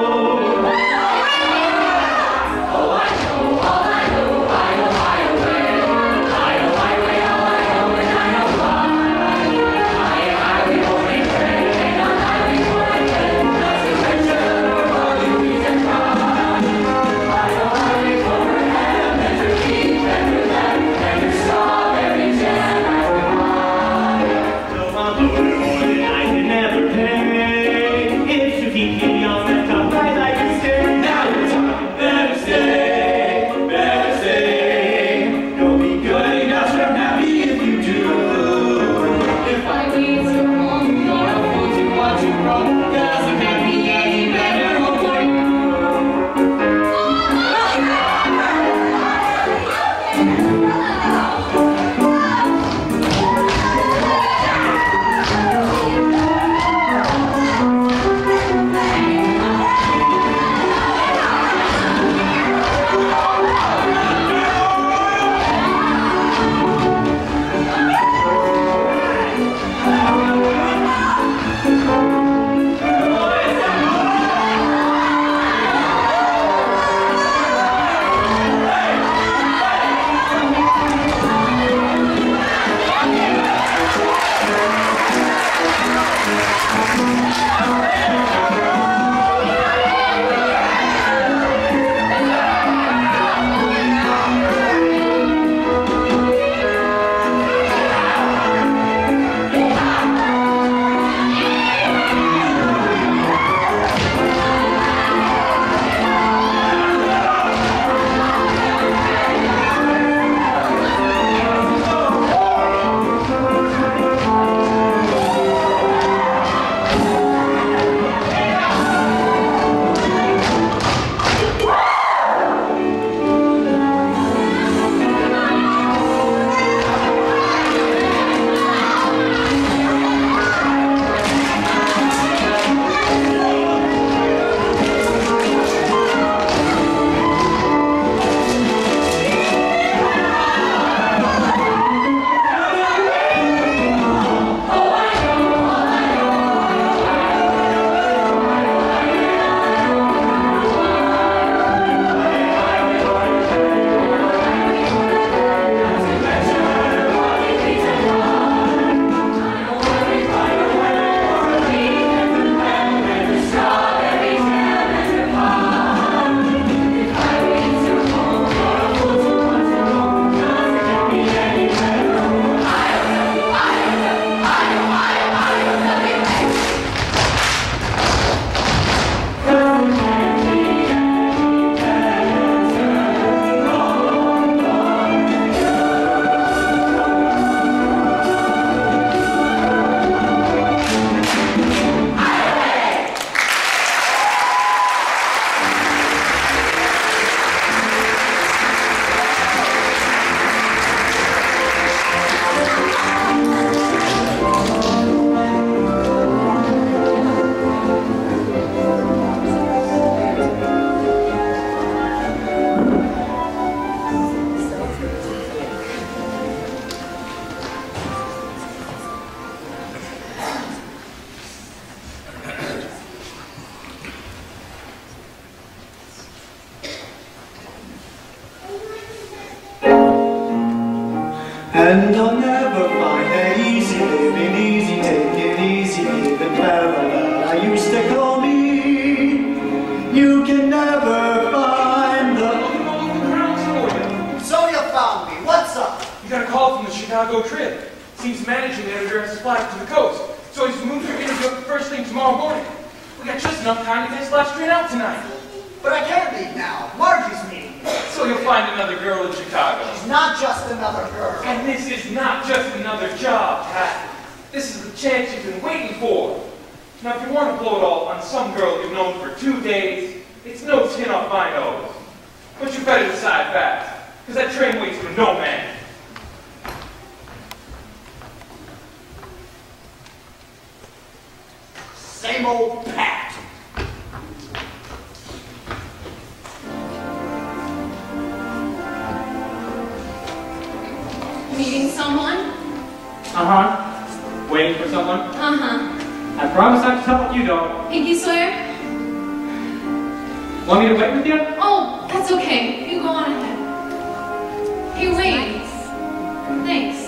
And I'll never find that easy living, easy taking, easy living fella that I used to call me. You can never find the... So you found me. What's up? You got a call from the Chicago Trib. Seems managing editor has flagged to the coast, so he's moved your interview up first thing tomorrow morning. We got just enough time to get his last train out tonight. But I can't leave now. Margie's meeting. So you'll find another girl in Chicago. She's not just another girl. And this is not just another job, Pat. This is the chance you've been waiting for. Now, if you want to blow it all on some girl you've known for 2 days, it's no skin off my nose. But you better decide fast, because that train waits for no man. Same old Pat. meeting someone? Uh-huh. Waiting for someone? Uh-huh. I promise not to tell if you don't. Pinky swear? Want me to wait with you? Oh, that's okay. You go on ahead. Hey, wait. Thanks.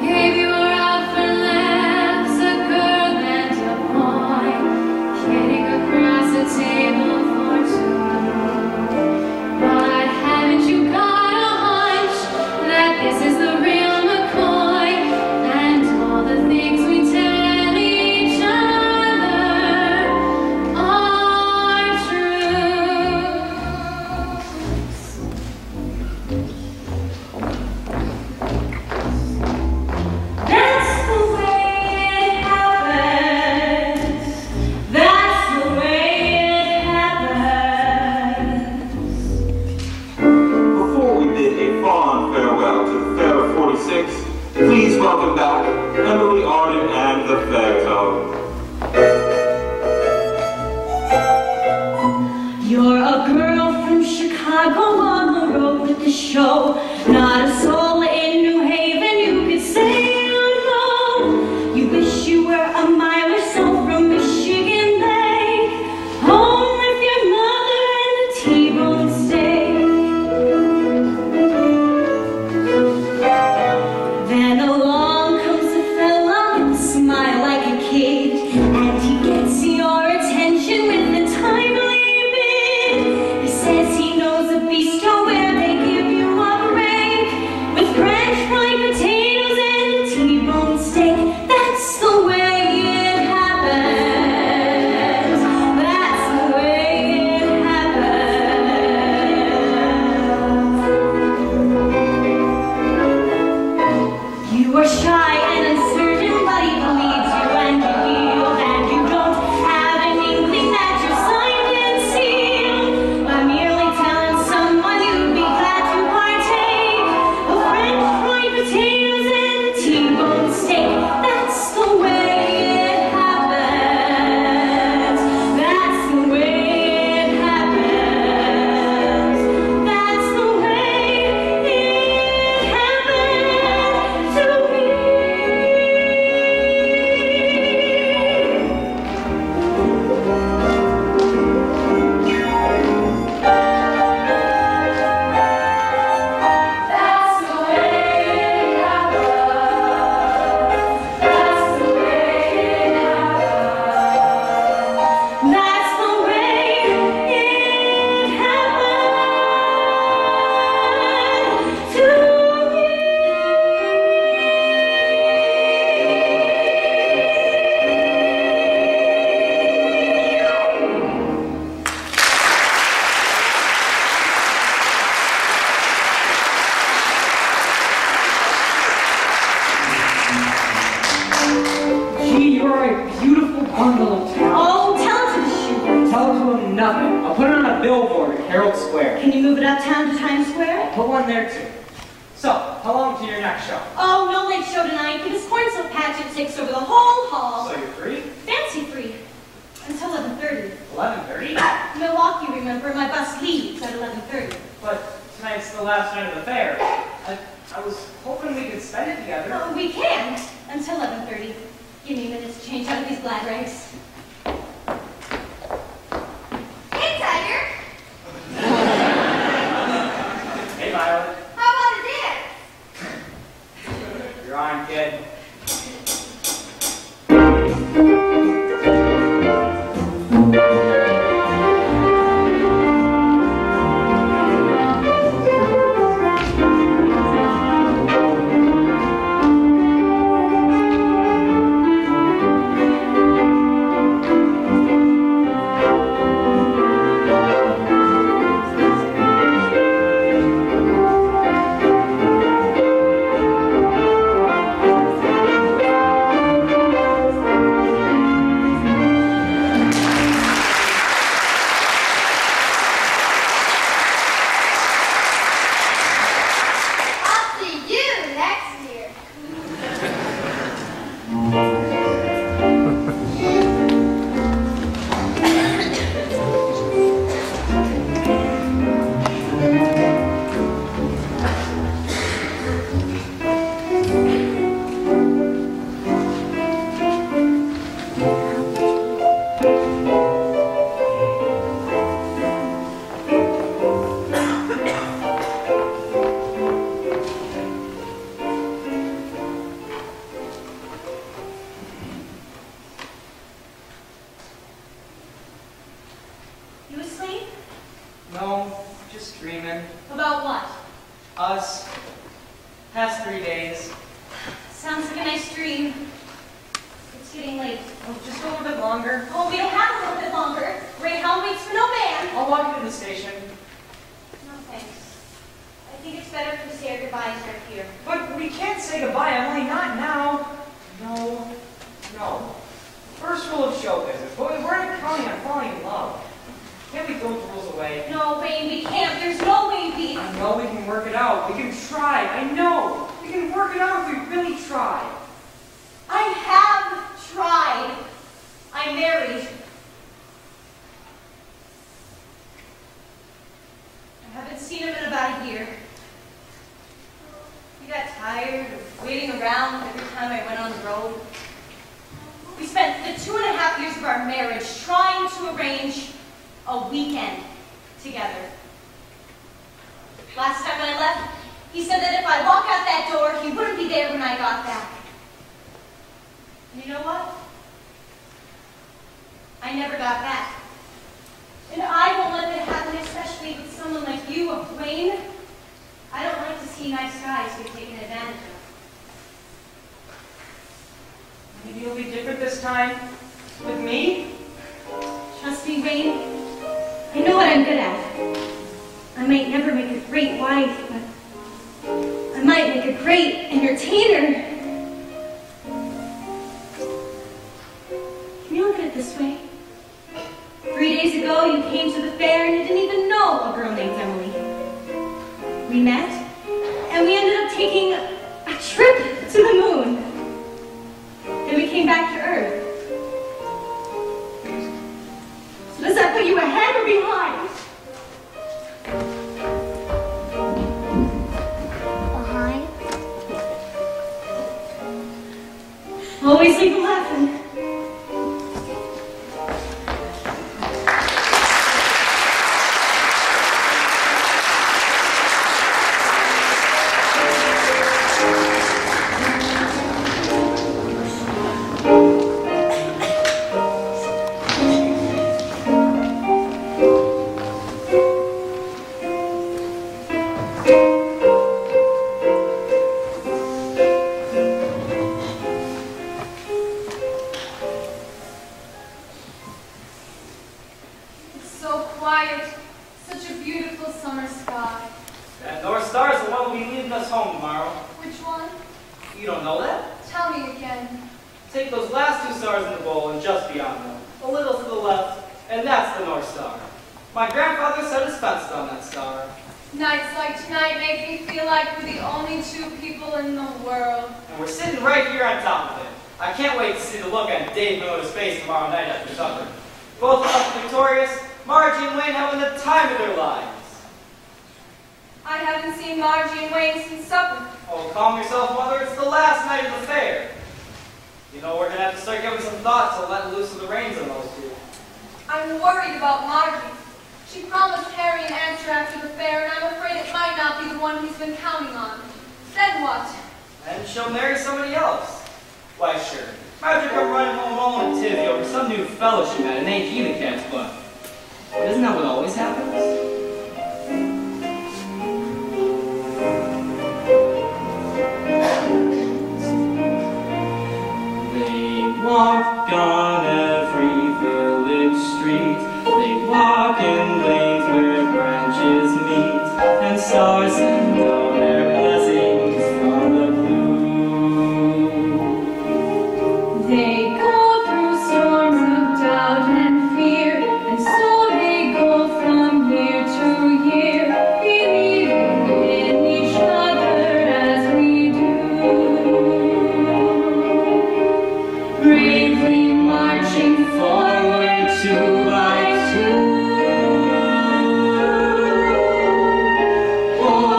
If you were out for laughs, a girl and a boy, getting across the table for two. But haven't you got a hunch that this is the real McCoy, and all the things we tell each other are true? That's the way it happens. That's the way it happens. Before we bid a fond farewell to the Fair of 46, please welcome back Emily Arden and the Fairtone. You're a girl from Chicago on the road with the show. Not a soul in New Haven you could say you know. You wish you were a mile or so from Michigan Lake, home with your mother and the T-bone steak. Then along comes a fella with a smile like a kid, and he gets your attention with a timely bid. He says he knows a bistro where they give you a break with French fried potatoes and a T-bone steak. That's the way it happens. That's the way it happens. You are shy and uncertain, but he believes you and you yield, and you don't have an inkling that you're signed and sealed by merely telling someone you'd be glad to partake of French fried potatoes and a T-bone steak. That's the way it happens. That's the way it happens. That's the way it happened to me. That's the way it happens. That's the way it happens. That's the way it happened to me. Gee, you're a beautiful bundle of talent. Oh, tell him to the shoe. Tell him nothing. I'll put it on a billboard at Herald Square. Can you move it uptown to Times Square? Put one there too. So, how long to your next show? Oh, no late show tonight, because Cornsilk Pageant takes over the whole hall. So you're free? Fancy free. Until 11:30. 11:30? Milwaukee, remember, my bus leaves at 11:30. But tonight's the last night of the fair. I was hoping we could spend it together. Oh, we can, until 11:30. Give me a minute to change out of these glad rags. Hey, Tiger. Hey, Violet. How about a dance? You're on, kid. Just dreaming. About what? Us. Past 3 days. Sounds like a nice dream. It's getting late. Oh, just a little bit longer. Oh, we don't have a little bit longer. Greyhound waits for no man. I'll walk you to the station. No thanks. I think it's better if we say our goodbyes right here. But we can't say goodbye, Emily, not now. No. First rule of show business, but we weren't counting on falling in love. Can't we throw the rules away? No, Wayne, we can't. There's no way we... I know we can work it out. We can try. I know. We can work it out if we really try. I have tried. I'm married. I haven't seen him in about a year. He got tired of waiting around every time I went on the road. We spent the 2.5 years of our marriage trying to arrange a weekend together. Last time I left, he said that if I walk out that door, he wouldn't be there when I got back. And you know what? I never got back. And I won't let that happen, especially with someone like you, Wayne. I don't like to see nice guys get taken advantage of. Maybe it'll be different this time. With me? Trust me, Wayne. I know what I'm good at. I might never make a great wife, but I might make a great entertainer. Can you look at it this way? 3 days ago, you came to the fair and you didn't even know a girl named Emily. We met, and we ended up taking a trip to the moon. Then we came back to Earth. So does that put you ahead or behind? Behind? Always leave them laughing.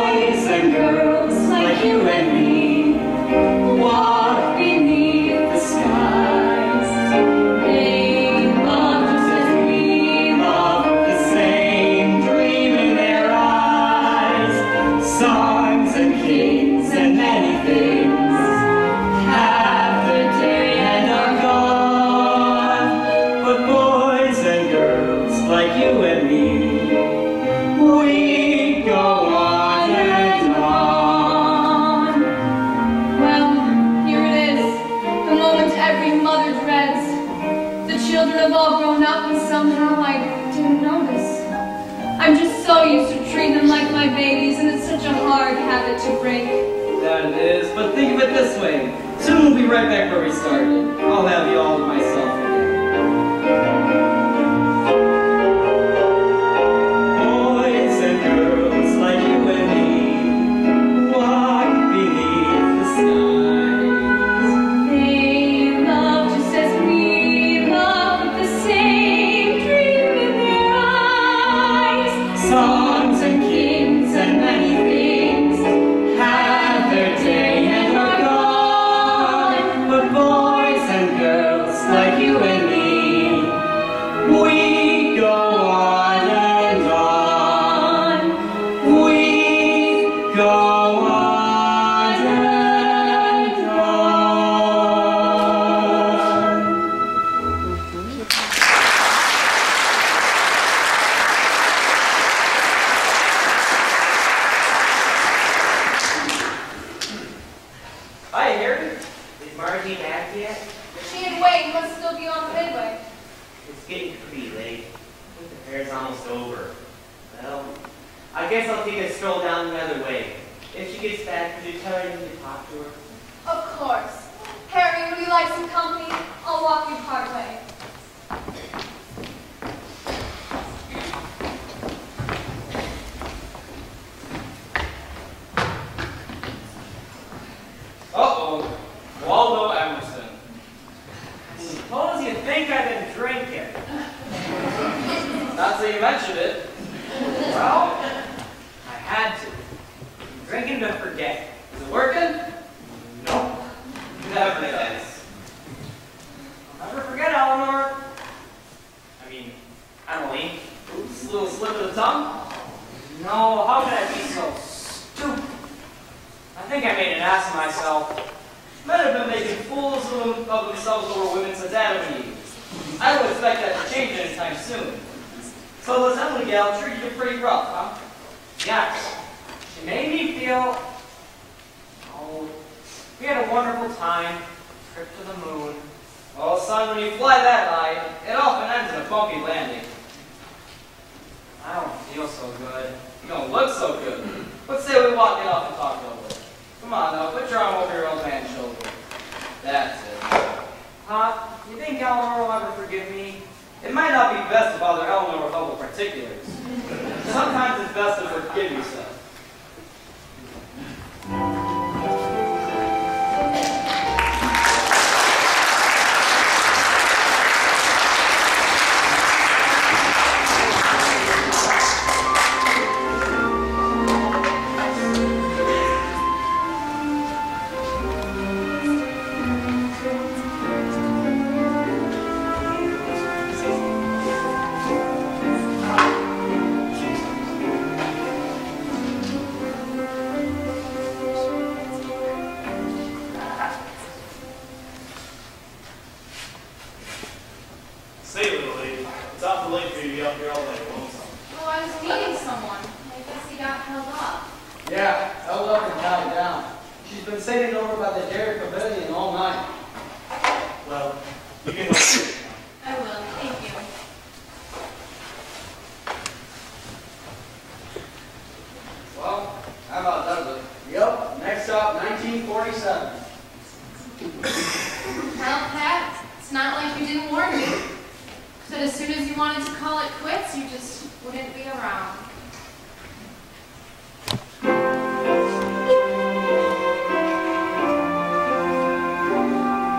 Boys and so used to treating them like my babies, and it's such a hard habit to break. That it is, but think of it this way. Soon we'll be right back where we started. I'll have you all to myself again. Boys and girls like you and me walk beneath the skies. They love just as we love, with the same dream in their eyes. Songs and kings and many things have their day and are gone. But boys and girls like you and me, we go on and on. We go on and on. Hi, Harry. Is Margie back yet? She and Wade must still be on the midway. It's getting pretty late. I think the fair's almost over. Well, I guess I'll take a stroll down another way. If she gets back, could you tell her I need to talk to her? Of course. Harry, would you like some company? I'll walk you part way. Uh-oh. Waldo Emerson. Suppose you think I've been drinking. Not till you mentioned it. Well, I had to. I'm drinking to forget. Is it working? No. Never does. I'll never forget Eleanor. I mean, Emily. Oops, a little slip of the tongue. No, how could I be so stupid? I think I made an ass of myself. Men have been making fools of themselves over women since Adam and Eve. I don't expect that to change anytime soon. So this Emily gal treated you pretty rough, huh? Yes. She made me feel... Oh, we had a wonderful time. Trip to the moon. Oh, son, when you fly that high, it often ends in a funky landing. I don't feel so good. You don't look so good. Let's say we walk it off and talk over it. Come on now, put your arm over your old man's shoulder. That's it. You think Eleanor will ever forgive me? It might not be best to bother Eleanor with all the particulars. Sometimes it's best to forgive yourself. Say, little lady, it's awful late for you to be up here all night alone. Oh, I was meeting someone. I guess he got held up. Yeah, held up and tied down. She's been sitting over by the dairy pavilion all night. Well, you can help me. I will. Thank you. Well, how about that? Yep, next stop, 1947. Well, Pat, it's not like you didn't warn me. That as soon as you wanted to call it quits, you just wouldn't be around.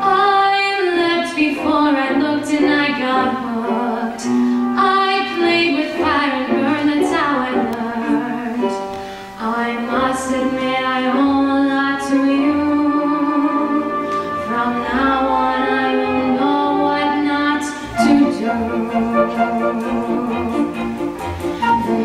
I left before I looked and I got hooked. I played with fire and burned, that's how I learned. I must admit I owe a lot to you. From now on I will know what not to do. The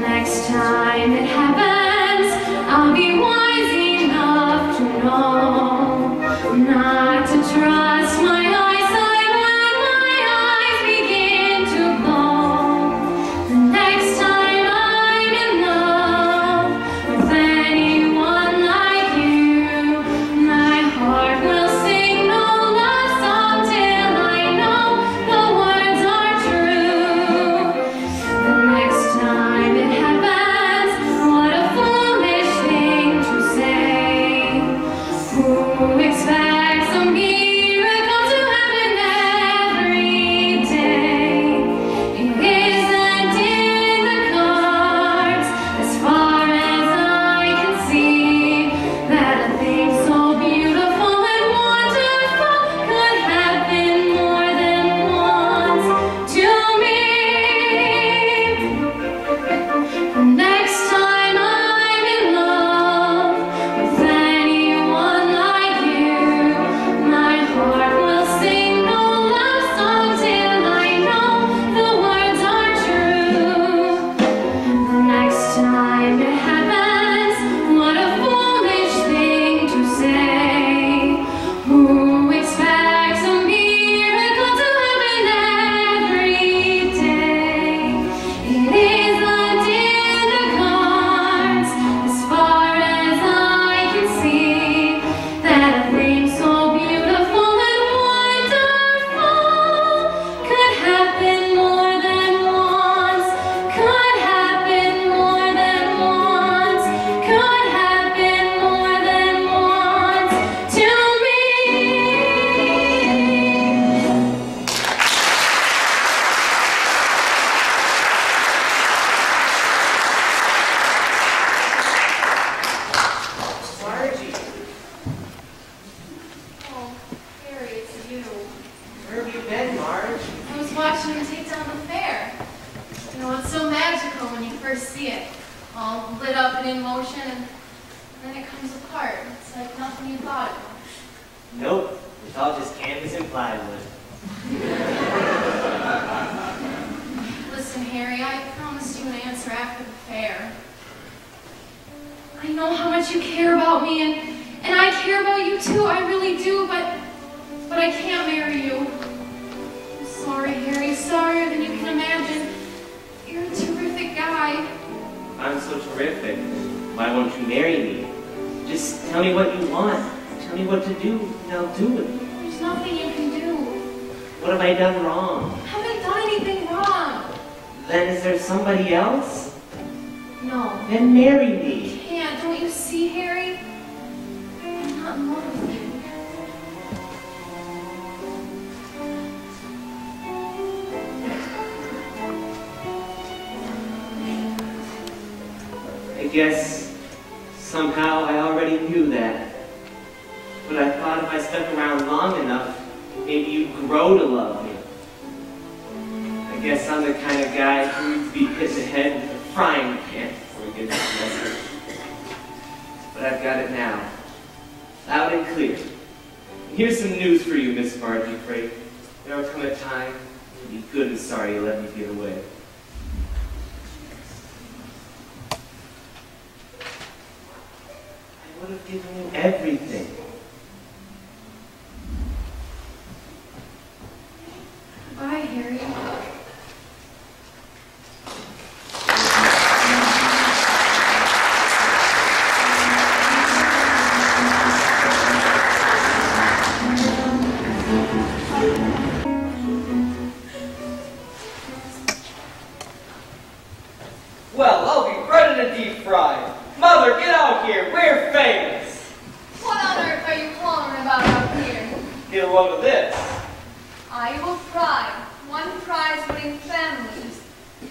up and in motion, and then it comes apart. It's like nothing you thought it was. Nope, it's all just canvas and plywood. Listen, Harry, I promised you an answer after the fair. I know how much you care about me, and I care about you too, I really do, but I can't marry you. I'm sorry, Harry, sorrier than you can imagine. You're a terrific guy. I'm so terrific. Why won't you marry me? Just tell me what you want. Tell me what to do, and I'll do it. There's nothing you can do. What have I done wrong? I haven't done anything wrong. Then is there somebody else? No. Then marry me. You can't. Don't you see, Harry? I'm not in love with you. I guess somehow I already knew that. But I thought if I stuck around long enough, maybe you'd grow to love me. I guess I'm the kind of guy who needs to be hit in the head with a frying pan before he gets his message. But I've got it now, loud and clear. And here's some news for you, Miss Margie Frey. There will come a time you'll be good and sorry you let me get away. I would have given you everything. Bye, Harry. Well, I'll be breaded and deep fried. Mother, get out here. We're famous. What on earth are you calling about out here? Get a load of this. Iowa Pride. One prize-winning family.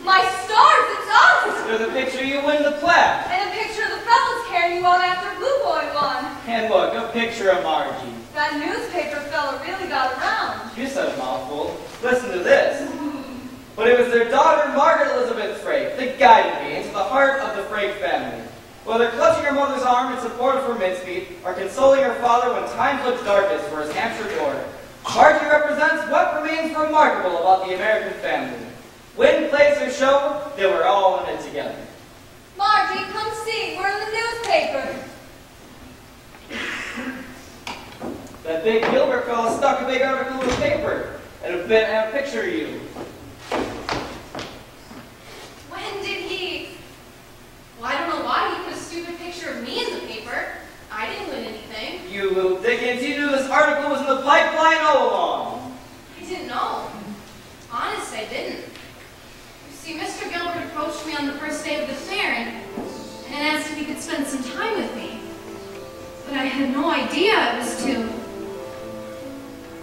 My stars, it's us! There's a picture of you win the plaque. And a picture of the fellas carrying you on after Blue Boy won. And look, a picture of Margie. That newspaper fella really got around. You said a mouthful. Listen to this. But it was their daughter, Margaret Elizabeth Frake, that guided me into the heart of the Frake family. Whether clutching her mother's arm in support of her mincemeat, or consoling her father when times looked darkest for his Hampshire door, Margie represents what remains remarkable about the American family. Win, place, or show, they were all in it together. Margie, come see. We're in the newspaper. That big Gilbert fellow stuck a big article in the paper, and a picture of you. When did he? Well, I don't know why he put a stupid picture of me in the paper. I didn't win anything. You little dickens, you knew this article was in the pipeline all along. I didn't know. Honest, I didn't. You see, Mr. Gilbert approached me on the first day of the fair and asked if he could spend some time with me. But I had no idea it was to...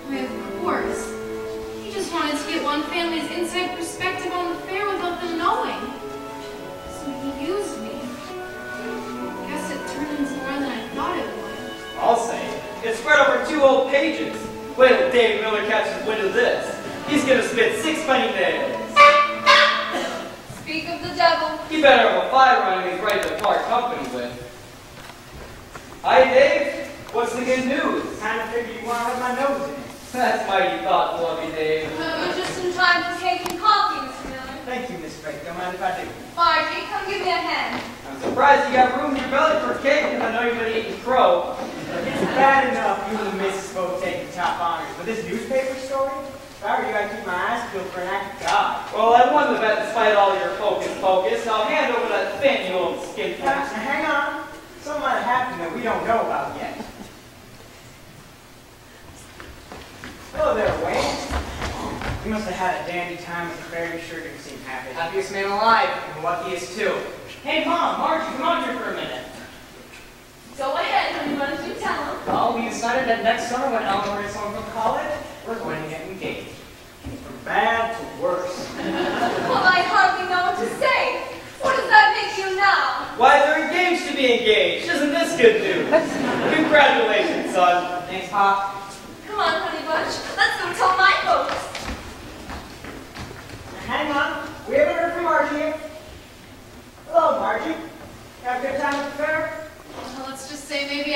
Why, of course. He just wanted to get one family's inside perspective on the fair without them knowing. So he used me. I guess it turned into more than I thought it would. I'll say. It spread over 2 whole pages. Wait till Dave Miller catches wind of this. He's gonna spit 6 funny nails. Speak of the devil. He better have a fire running he's ready to part company with. Hi, Dave. What's the good news? Kind of figured you wanted my nose in it. That's mighty thoughtful of you, Dave. We're just in time for cake and coffee, Mr. Miller. Thank you, Miss Frake. Don't mind if I do. Margie, come give me a hand. I'm surprised you got room in your belly for cake because I know you've been eating crow. It's bad enough you and the missus both taking top honors, but this newspaper story? If I were you, I'd keep my eyes peeled for an act of God. Well, I won the bet despite all your focus. Now hand over that thing, you old skin Now, patch. hang on. Something might have happened that we don't know about yet. Hello there, Wayne. You must have had a dandy time at the fair. You sure didn't seem happy. Happiest man alive, and luckiest too. Hey, Mom, Margie, come out here for a minute. Go ahead, honey, why don't you tell him? Well, we decided that next summer when Eleanor gets home from college, we're going to get engaged. From bad to worse. Well, I hardly know what to say. What does that make you now? Why, they're engaged to be engaged. Isn't this good news? Congratulations, son. Thanks, Pop. Come on, honey bunch. Let's go tell my folks. Now, hang on. We haven't heard from Margie yet. Hello, Margie. Got good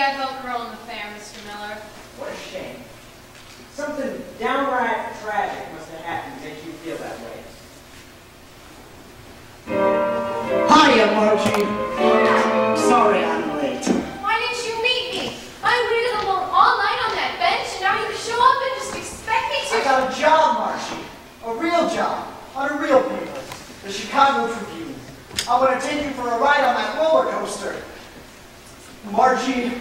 I vote girl in the fair, Mr. Miller. What a shame. Something downright tragic must have happened to make you feel that way. Hiya, Margie. Sorry I'm late. Why didn't you meet me? I waited alone all night on that bench, and now you show up and just expect me to... I got a job, Margie. A real job. On a real paper. The Chicago Tribune. I want to take you for a ride on that roller coaster. Margie,